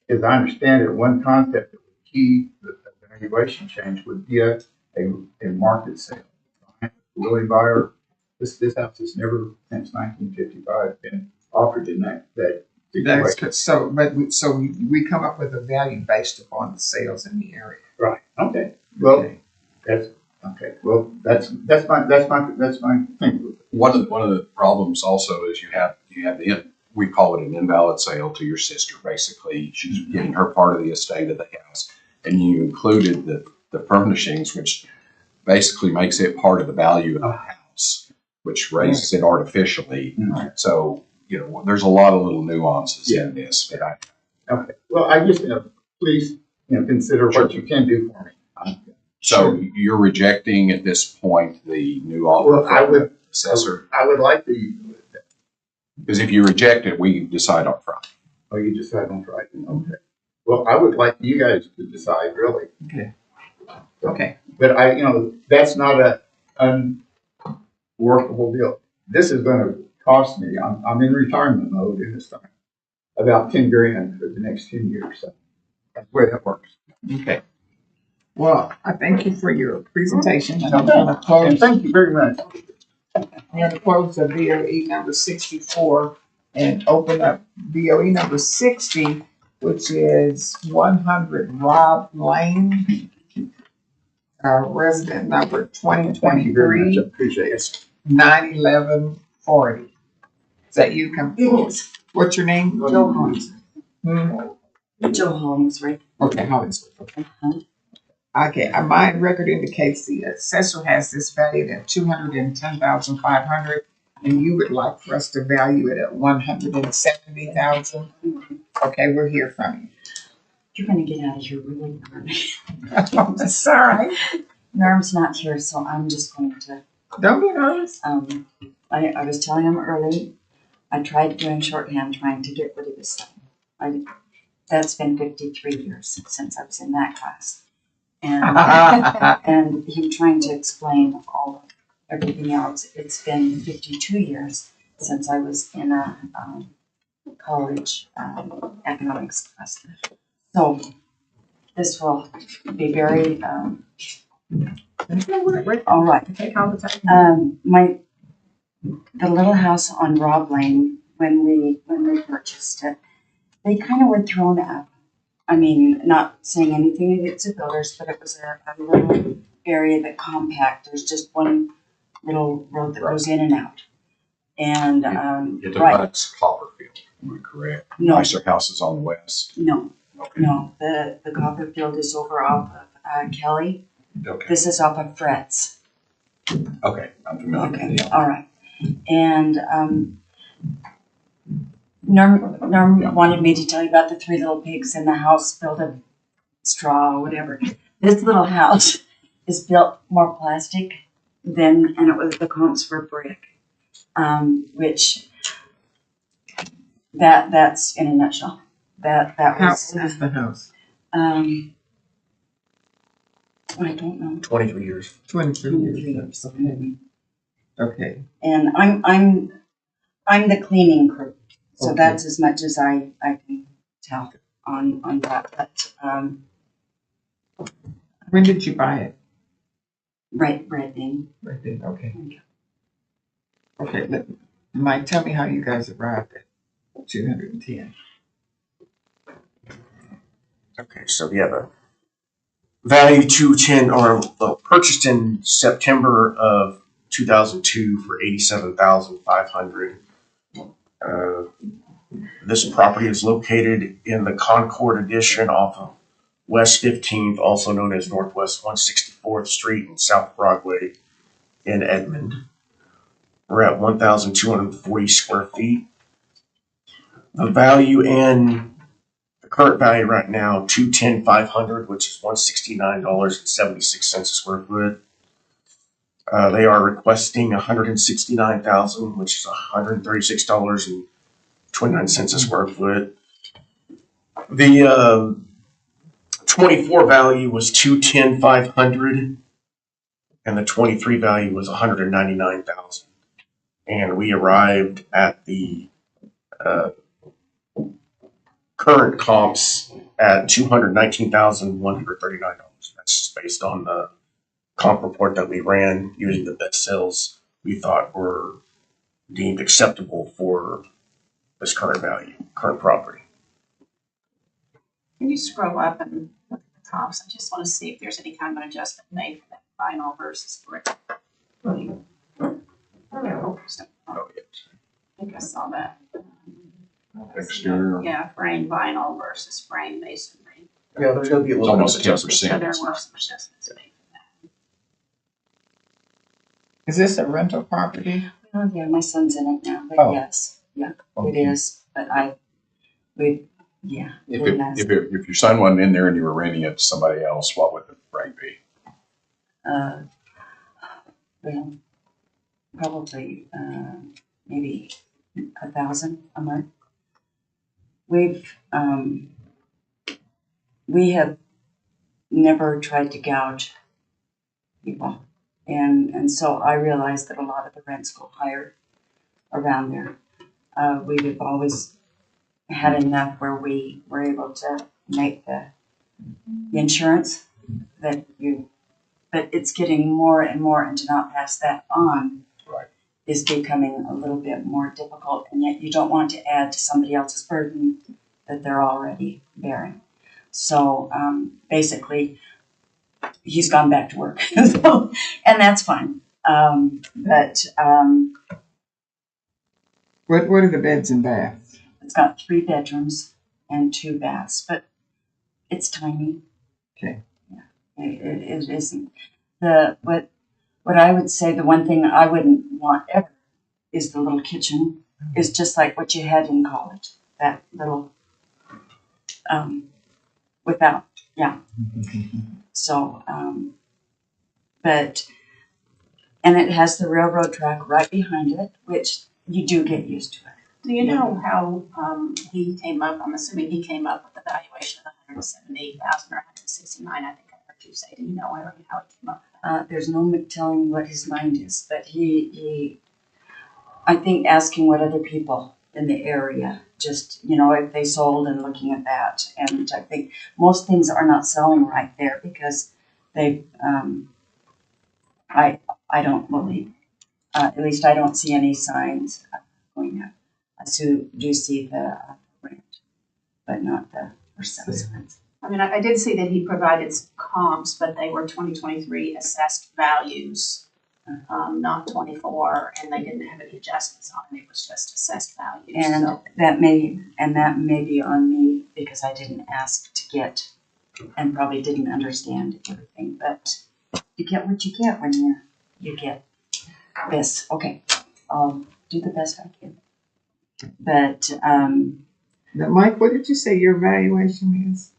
as I understand it, one concept that would key the valuation change would be a market sale. Willing buyer, this house has never since 1955 been offered in that situation. That's good. So we come up with a value based upon the sales in the area. Right. Okay. Well, Okay. that's okay. Well, that's my thing. one of the problems also is you have we call it an invalid sale to your sister. Basically, she's getting her part of the estate of the house, and you included the furnishings, which basically makes it part of the value of the house, which raises it artificially. Mhm. So there's a lot of little nuances in this, but Okay. Well, I just please consider Sure. what you can do for me. so you're rejecting at this point the new offer Well, I from the would assessor, I would like to. because if you reject it, we decide up front. Oh, you decide on Friday. Okay. Well, I would like you guys to decide, really. Okay. Okay. But that's not workable deal. This is gonna cost me, I'm in retirement mode in this time, about 10 grand for the next 10 years, so that's the way that works. Okay. Well, I thank you for your presentation. And I'm gonna And close, thank you very much. I'm gonna close the BOE number 64 and open up BOE number 60, which is 100 Rob Lane. Resident number Thank you very much, I 2023 appreciate it. 91140. Is that you? It is. What's your name? Joe Holmes. Hmm? Joe Holmes, right? Okay, Hollingsworth. Okay. Okay, my record indicates the assessor has this valued at 210,500, and you would like for us to value it at 170,000. Okay, we'll hear from You're gonna get out of here really early. you. That's all right. Norm's not here, so I'm just going to, Don't be nervous. I was telling him early, I tried doing shorthand, trying to get rid of his name. That's been 53 years since I was in that class. And, and him trying to explain all of everything else. It's been 52 years since I was in a college economics class. So this will be very, all right. Take all the time. The little house on Rob Lane, when we purchased it, they kind of were thrown up. I mean, not saying anything against the builders, but it was a little area that compact. There's just one little road that goes in and out. And, It right, abuts Copperfield, am I correct? No. Nicer houses on the west. no, Okay. no, the Copperfield is over off of, Kelly. Okay. This is off of Fretz. Okay. I'm familiar with Okay, the all right. And, Norm wanted me to tell you about the three little pigs in the house built of straw or whatever. This little house is built more plastic than, and it was the comps for brick. Which that's in a nutshell. That How was, old is the house? I don't know. 23 years. 22 23 years. years. Okay. Okay. And I'm the cleaning crew. So Okay. that's as much as I can tell on that. But When did you buy it? right then. Right then. Okay. Okay. Mike, tell me how you guys arrived at 210. Okay, so yeah, the value 210 or purchased in September of 2002 for 87,500. This property is located in the Concord Addition off of West 15th, also known as Northwest 164th Street and South Broadway in Edmond. We're at 1,240 square feet. The value and the current value right now, 210,500, which is $169.76 a square foot. They are requesting 169,000, which is $136.29 a square foot. The 24 value was 210,500, and the 23 value was 199,000. And we arrived at the current comps at $219,139. That's just based on the comp report that we ran using the best sales we thought were deemed acceptable for this current value, current property. Can you scroll up and look at the comps? I just want to see if there's any kind of adjustment made for that vinyl versus brick. Oh, yeah. I think I saw that. Exterior. Yeah, frame vinyl versus frame masonry. Yeah, there's going to be a It's little bit of almost adjustment. 10%. So there were some adjustments made for that. Is this a rental property? Oh yeah, my son's in it now, but Oh. yes, yeah, it Okay. is. But yeah. If, really nice. if your son wasn't in there and you were renting it to somebody else, what would the rate be? Well, probably maybe 1,000 a month. We have never tried to gouge people. And so I realized that a lot of the rents go higher around there. We've always had enough where we were able to make the insurance that but it's getting more and more, and to not pass that on Right. is becoming a little bit more difficult, and yet you don't want to add to somebody else's burden that they're already bearing. So basically, he's gone back to work, so, and that's fine. But What are the beds and baths? it's got 3 bedrooms and 2 baths, but it's tiny. Okay. Yeah, it isn't. What I would say, the one thing I wouldn't want ever is the little kitchen. Is just like what you had in college. That little, without, yeah. So, but, and it has the railroad track right behind it, which you do get used to it. Do you know how he came up? I'm assuming he came up with the valuation of 178,000 or 169. I think I heard you say. Do you know how he came up? There's no telling what his mind is, but he, I think asking what other people in the area, just, if they sold and looking at that. And I think most things are not selling right there because they, I don't believe, at least I don't see any signs going up. I do see the rent, but not the for sale signs. I mean, I did see that he provided some comps, but they were 2023 assessed values, not 24, and they didn't have any adjustments on it. It was just assessed values. And so. that may be on me because I didn't ask to get and probably didn't understand everything. But you get what you get when you get this. Okay, I'll do the best I can. But Now, Mike, what did you say your valuation is?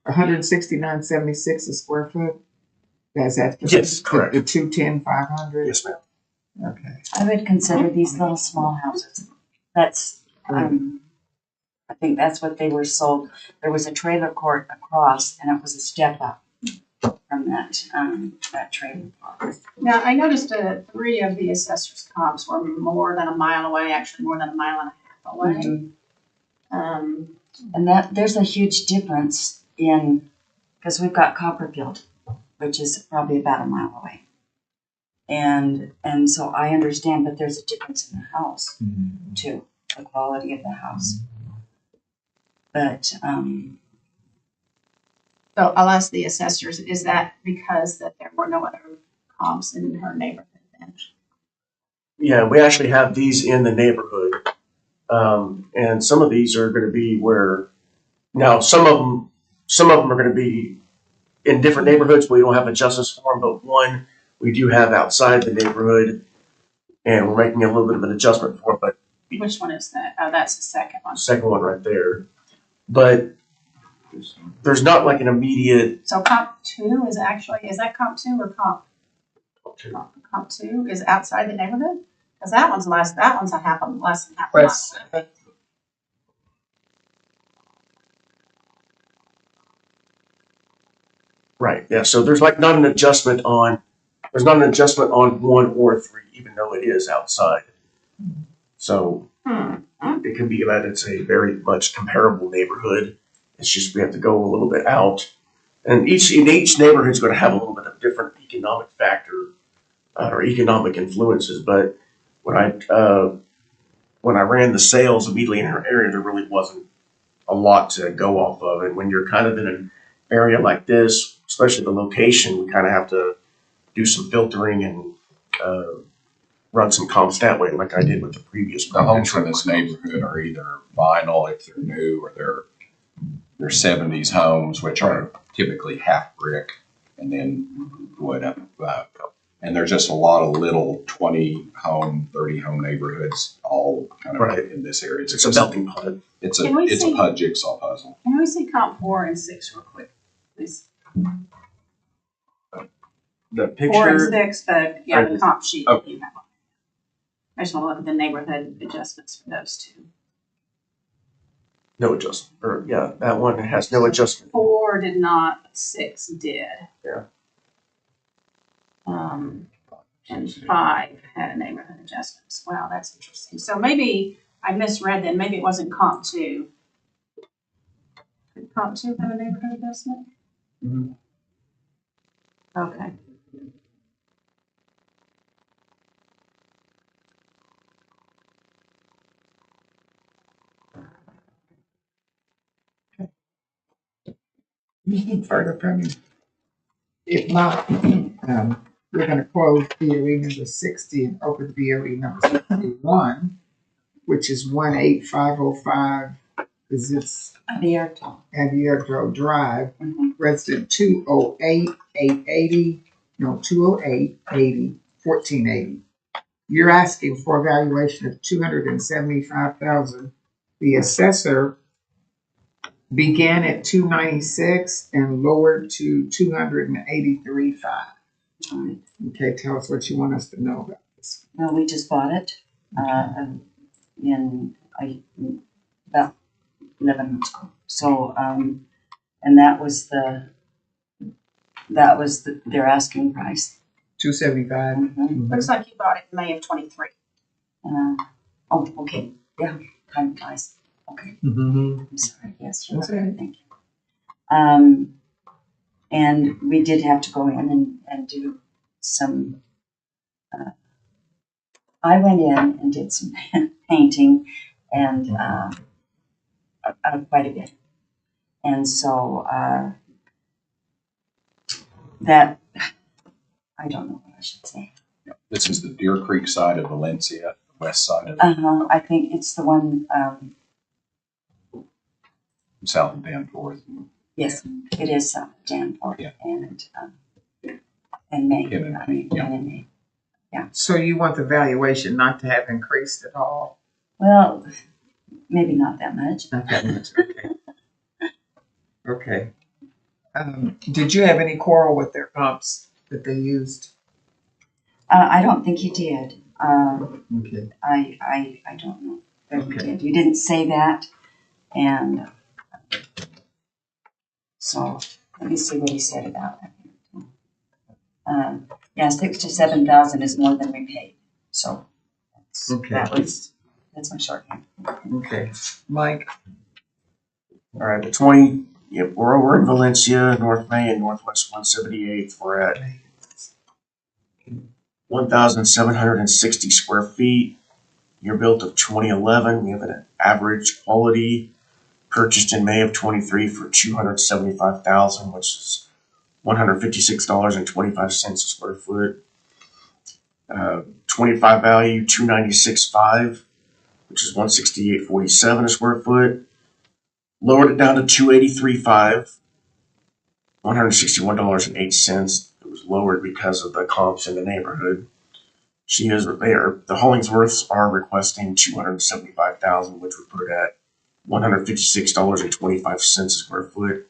169.76 a square foot. That's after Yes, correct. the 210, 500. Yes, ma'am. Okay. I would consider these little small houses. That's I think that's what they were sold. There was a trailer court across, and it was a step up from that trailer park. Now, I noticed 3 of the assessor's comps were more than a mile away, actually more than a mile and a half away. Mm-hmm. And that there's a huge difference in, because we've got Copperfield, which is probably about a mile away. And so I understand, but there's a difference in the house too, the quality of the house. But So I'll ask the assessors, is that because that there were no other comps in her neighborhood then? Yeah, we actually have these in the neighborhood. And some of these are going to be where, now some of them are going to be in different neighborhoods. We don't have adjustments for them, but one we do have outside the neighborhood, and we're making a little bit of an adjustment for it. But Which one is that? Oh, that's the second one. second one right there, but there's not like an immediate. So comp 2 is that comp 2 or comp 2 is outside the neighborhood? Because that one's less than half a mile. Right. Yeah. So there's like not an adjustment on 1 or 3, even though it is outside. So it could be that it's a very much comparable neighborhood. It's just we have to go a little bit out, and each neighborhood is going to have a little bit of different economic factor or economic influences. But when I ran the sales immediately in her area, there really wasn't a lot to go off of. And when you're kind of in an area like this, especially the location, we kind of have to do some filtering and run some comps that way, like I did with the previous. The homes in this neighborhood are either vinyl if they're new, or they're 70s homes, which are typically half brick and then wood up. And there's just a lot of little 20 home, 30 home neighborhoods all kind of in this area. It's a melting pot. It's Can we a see- jigsaw puzzle. Can we see comp 4 and 6 real quick, please? The 4 and picture. 6, the comp sheet Oh. that you have. I just want to look at the neighborhood adjustments for those 2. No adjustment. Or yeah, that one has no adjustment. 4 did not, 6 did. Yeah. and 5 had a neighborhood adjustments. Wow, that's interesting. So maybe I misread then. Maybe it wasn't comp 2. Did comp 2 have a neighborhood adjustment? Mhm. Okay. Further from you? If not, we're gonna close BOE number 60 and open BOE number 61, which is 18505, because it's The air talk. Aro Drive, Mhm. resident 208-880, no, 208-80, 1480. You're asking for a valuation of 275,000. The assessor began at 296 and lowered to 283.5. All right. Okay, tell us what you want us to know about this. Well, we just bought it, in, about 11 months ago. So, and that was their asking price. 275. Mhm. Looks like you bought it in May of 23. Oh, okay, yeah, time flies. Okay, Mm-hmm. I'm sorry, yes, you're That's right, right. thank you. And we did have to go in and do some, I went in and did some painting and, quite a bit. And so, that, I don't know what I should say. This is the Deer Creek side of Valencia, the west side of I think it's the one, South of Danforth. yes, it is Danforth Yeah. and May. Kim and I mean, yeah. Kim and May. So you want the valuation not to have increased at all? Well, maybe not that much. Not that much, okay. Okay. Did you have any quarrel with their comps that they used? I don't think you did. Okay. I don't know that you Okay. did. You didn't say that, and so let me see what he said about that. Yeah, 67,000 is more than we paid. So Okay. that's my shorthand. Okay. Mike? All right, the 20, yep, we're over in Valencia, North May and Northwest 178th. We're at 1,760 square feet. You're built of 2011. We have an average quality purchased in May of 23 for 275,000, which is $156.25 a square foot. 25 value 296.5, which is 168.47 a square foot. Lowered it down to 283.5, $161.08. It was lowered because of the comps in the neighborhood. The Hollingsworths are requesting 275,000, which would put it at $156.25 a square foot.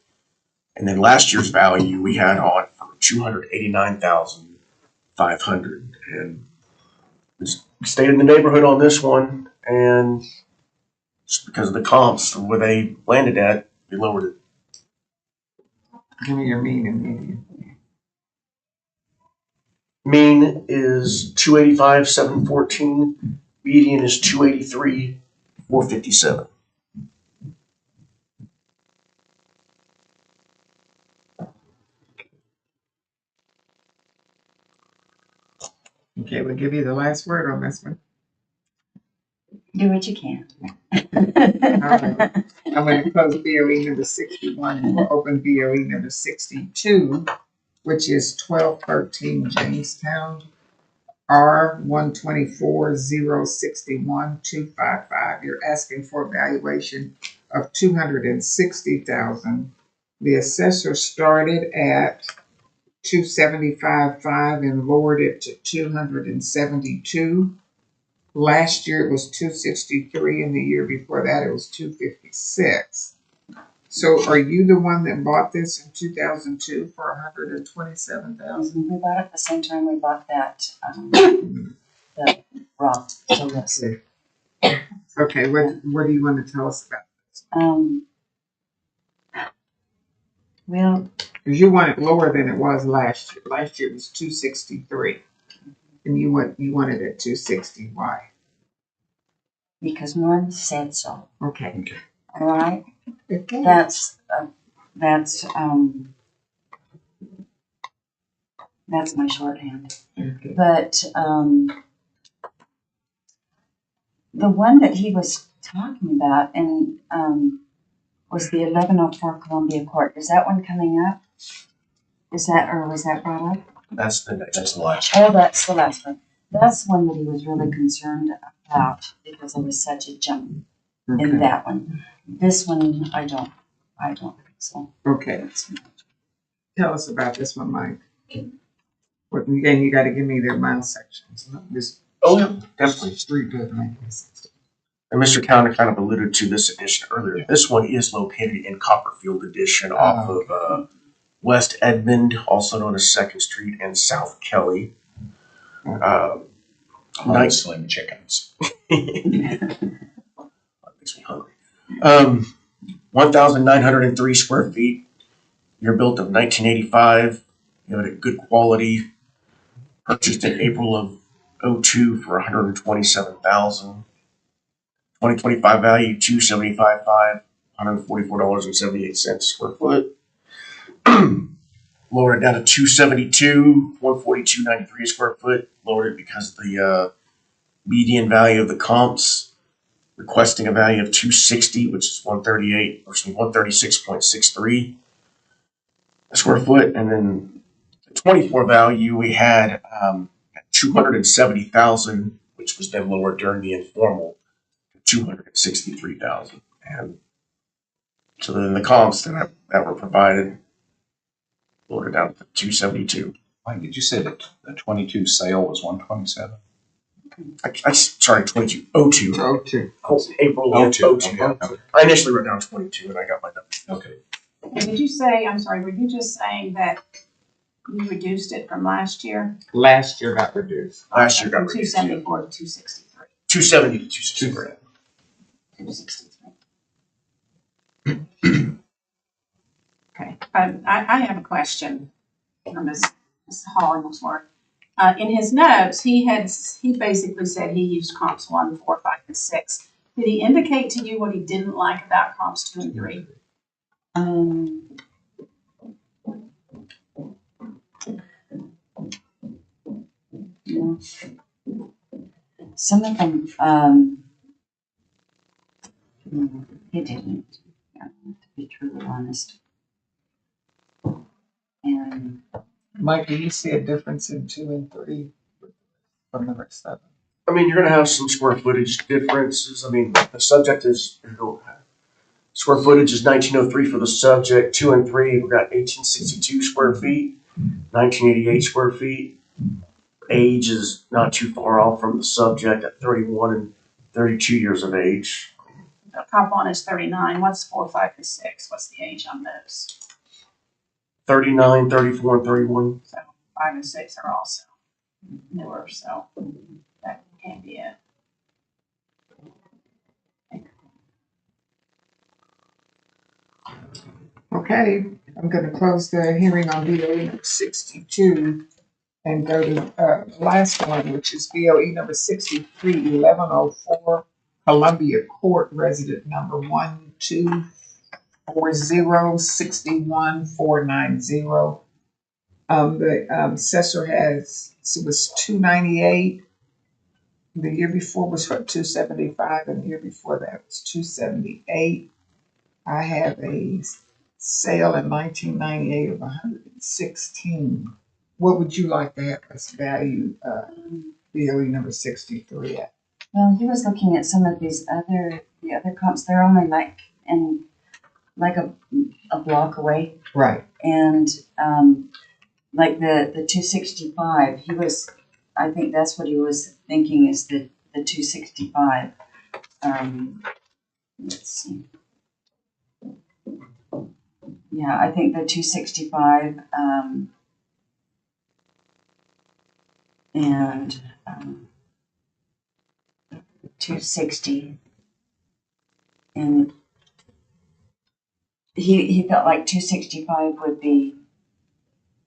And then last year's value we had on for 289,500, and we stayed in the neighborhood on this one, and just because of the comps where they landed at, we lowered it. Give me your mean and median. Mean is 285,714. Median is 283,457. Okay, we'll give you the last word on this one. Do what you can. right. I'm going to close BOE number 61 and we'll open BOE number 62, which is 1213 Jamestown, R124061255. You're asking for a valuation of 260,000. The assessor started at 275.5 and lowered it to 272. Last year it was 263, and the year before that it was 256. So are you the one that bought this in 2002 for 127,000? We bought it the same time we bought that, the rock. So yes. Okay, what do you want to tell us about this? Well, Because you want it lower than it was last year. Last year it was 263. And you wanted it 260, why? Because one said so, Okay. all right? Okay. That's my shorthand. Okay. But, the one that he was talking about and, was the 1104 Columbia Court. Is that one coming up? Was that brought up? That's the next. That's the last. Oh, that's the last one. That's one that he was really concerned about because there was such a jump in that one. This one, I don't think so. Okay. Tell us about this one, Mike. Again, you gotta give me their mile sections. This Oh, yeah, definitely. street doesn't make any sense. And Mr. Counter kind of alluded to this addition earlier. Yeah. This one is located in Copperfield Addition off okay. of West Edmond, also known as 2nd Street, and South Kelly. Nice slim chickens. That makes me hungry. 1,903 square feet. You're built of 1985. You have it at good quality. Purchased in April of 02 for $127,000. 2025 value $275,500, $144.78 square foot. Lowered it down to $272, $142.93 square foot. Lowered it because of the median value of the comps, requesting a value of $260, which is $136.63 a square foot, and then the 24 value we had $270,000, which was then lowered during the informal to $263,000, and so then the comps that were provided lowered it down to $272. Mike, did you say that the 22 sale was 127? Sorry, 2202. Oh, two. April 02. 02. Okay. Okay. I initially wrote down 22, and I got my numbers. Okay. And did you say, I'm sorry, were you just saying that you reduced it from last year? Last year got reduced. Last year got From reduced, 274 to 263. 270 to 263. 263. Okay, I have a question from Ms. Hollingsworth. In his notes, he basically said he used comps 1, 4, 5, and 6. Did he indicate to you what he didn't like about comps 2 and 3? Yeah. Some of them, he didn't, to be truly honest. And Mike, do you see a difference in 2 and 3 from the rest of them? I mean, you're going to have some square footage differences. I mean, the subject is square footage is 1903 for the subject. 2 and 3, we've got 1862 square feet, 1988 square feet. Age is not too far off from the subject at 31 and 32 years of age. The comp 1 is 39. What's 4, 5, and 6? What's the age on those? 39, 34, and 31. So 5 and 6 are also newer, so that can't be it. Okay, I'm gonna close the hearing on BOE number 62 and go to the last one, which is BOE number 63, 1104 Columbia Court, resident number 124061490. The assessor was 298. The year before was 275, and the year before that was 278. I have a sale in 1998 of 116. What would you like to have as value, BOE number 63 at? well, he was looking at some of the other comps. They're only like a block away, Right. and like the 265. I think that's what he was thinking is the 265. Let's see. Yeah, I think the 265 and 260, and he felt like 265 would be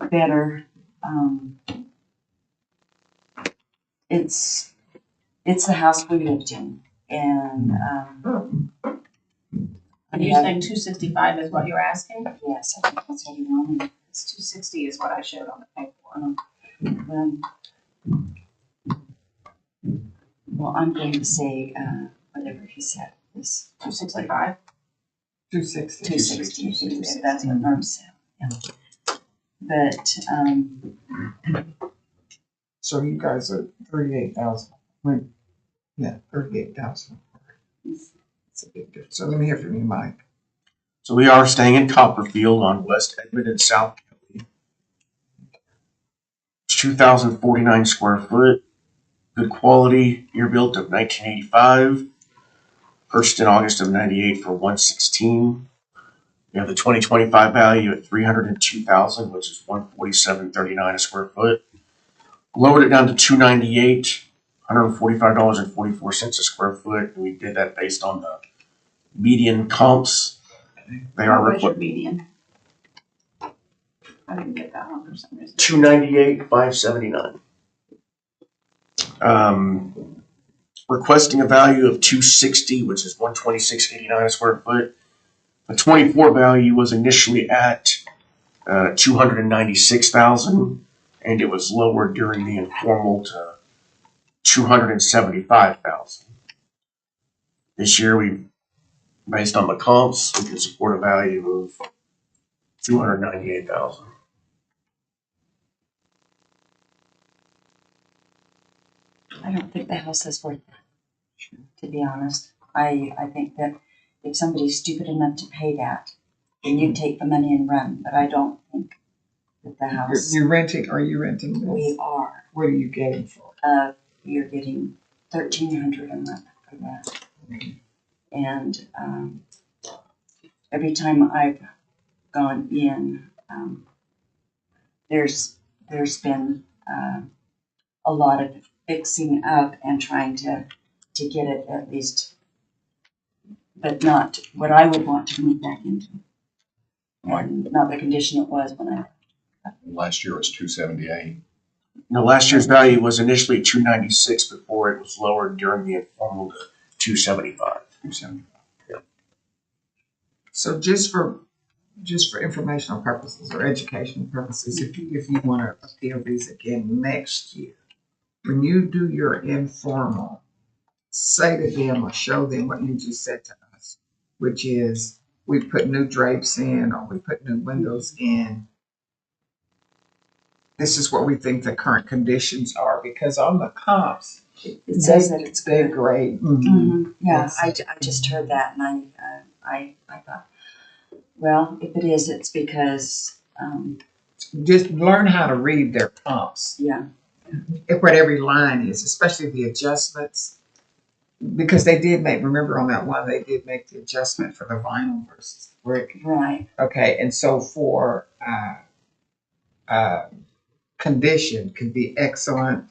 better. it's the house we lived in, and, And you're saying 265 is what you're asking? yes, I think that's what he wanted. It's 260 is what I showed on the paperwork. Well, I'm going to say, whatever he said, this 265? 260. 260, if that's what Norm said, yeah. But, So you guys are 38,000. Yeah, 38,000. It's a big difference. So let me hear from you, Mike. So we are staying in Copperfield on West Edmond and South Kelly. It's 2,049 square foot. Good quality, year built of 1985. Purchased in August of 98 for 116. We have the 2025 value at 302,000, which is 147.39 a square foot. Lowered it down to 298, $145.44 a square foot. And we did that based on the median comps. They are What was your median? I didn't get that one for some reason. 298,579. Requesting a value of 260, which is 126.89 a square foot. The 24 value was initially at 296,000, and it was lowered during the informal to 275,000. This year, based on the comps, we can support a value of 298,000. I don't think the house is worth that, to be honest. I think that if somebody's stupid enough to pay that, then you take the money and run, but I don't think that the house, You're renting, are you renting this? we are, What are you getting for? you're getting $1,300 a month for that. And, every time I've gone in, there's been, a lot of fixing up and trying to get it at least, but not what I would want to move back into. And not the condition it was when I, Last year was 278. Now, last year's value was initially 296 before it was lowered during the informal to 275. 275. So just for informational purposes or educational purposes, if you want to appeal these again next year, when you do your informal, say to them or show them what you just said to us, which is we put new drapes in or we put new windows in. This is what we think the current conditions are, because on the comps, it says that it's they're good. great. Yeah, I just heard that and I thought, well, if it is, it's because, Just learn how to read their comps. yeah, What every line is, especially the adjustments, because they did remember on that one, they did make the adjustment for the vinyl versus brick. right. Okay, and so for condition could be excellent.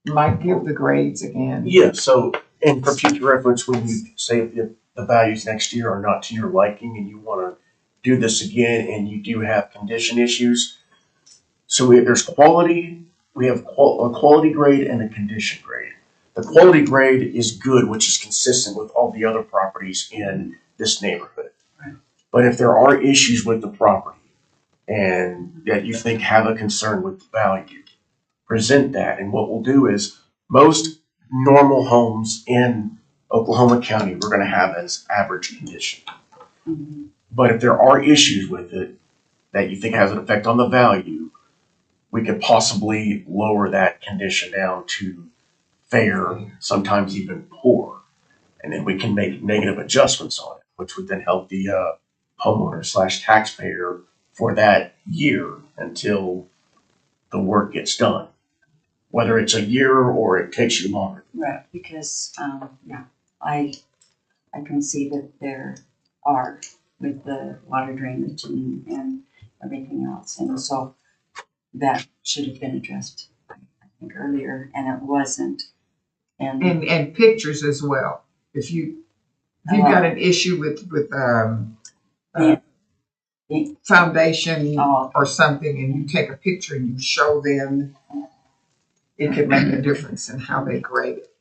Might give the grades again. Yeah, so, and for future reference, when you say if the values next year are not to your liking and you want to do this again and you do have condition issues, so there's quality, we have a quality grade and a condition grade. The quality grade is good, which is consistent with all the other properties in this neighborhood. Right. But if there are issues with the property and that you think have a concern with the value, present that. And what we'll do is most normal homes in Oklahoma County we're going to have as average condition. Mhm. But if there are issues with it that you think has an effect on the value, we could possibly lower that condition down to fair, sometimes even poor. And then we can make negative adjustments on it, which would then help the homeowner / taxpayer for that year until the work gets done. Whether it's a year or it takes you longer. Right, because, yeah, I can see that there are with the water drainage and everything else. And so that should have been addressed, I think, earlier, and it wasn't. And pictures as well. If you got an issue with foundation Oh. or something, and you take a picture and you show them, it could make a difference in how they grade it.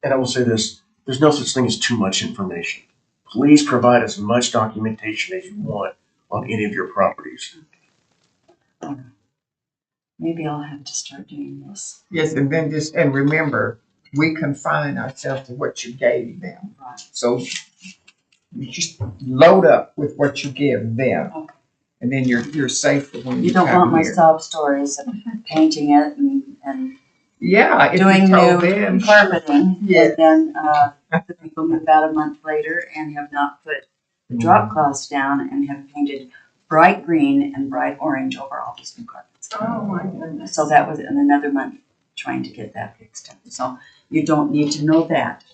And I will say this, there's no such thing as too much information. Please provide as much documentation as you want on any of your properties. Maybe I'll have to start doing this. Yes, and then and remember, we confine ourselves to what you gave them. Right. So you just load up with what you give them. Okay. And then you're safe for when You you don't come want my here. sob stories of painting it and Yeah, if doing you told new them, carpeting. Yeah. And then, the people move out a month later and have not put the drop cloths down and have painted bright green and bright orange over all these new carpets. Oh, my goodness. So that was in another month trying to get that fixed up. So you don't need to know that,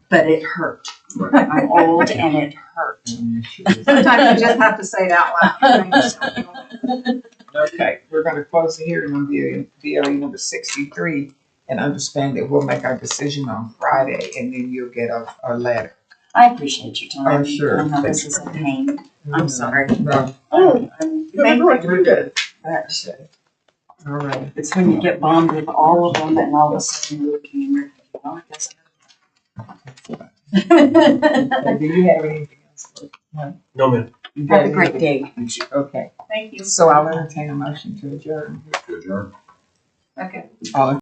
but it hurt. I'm old and it hurt. Sometimes you just have to say it out loud. Okay, we're gonna close the hearing on BOE number 63 and understand that we'll make our decision on Friday and then you'll get a letter. I appreciate your time. Oh, sure. I know this is a pain. I'm sorry. No, You're good. All right. It's when you get bombed with all of them and all of a sudden you're looking and you're thinking, well, I guess. Do you have anything else? No, man. You got Have a great anything? day. Okay, Thank you. so I'll entertain a motion to adjourn. To adjourn. Okay. All in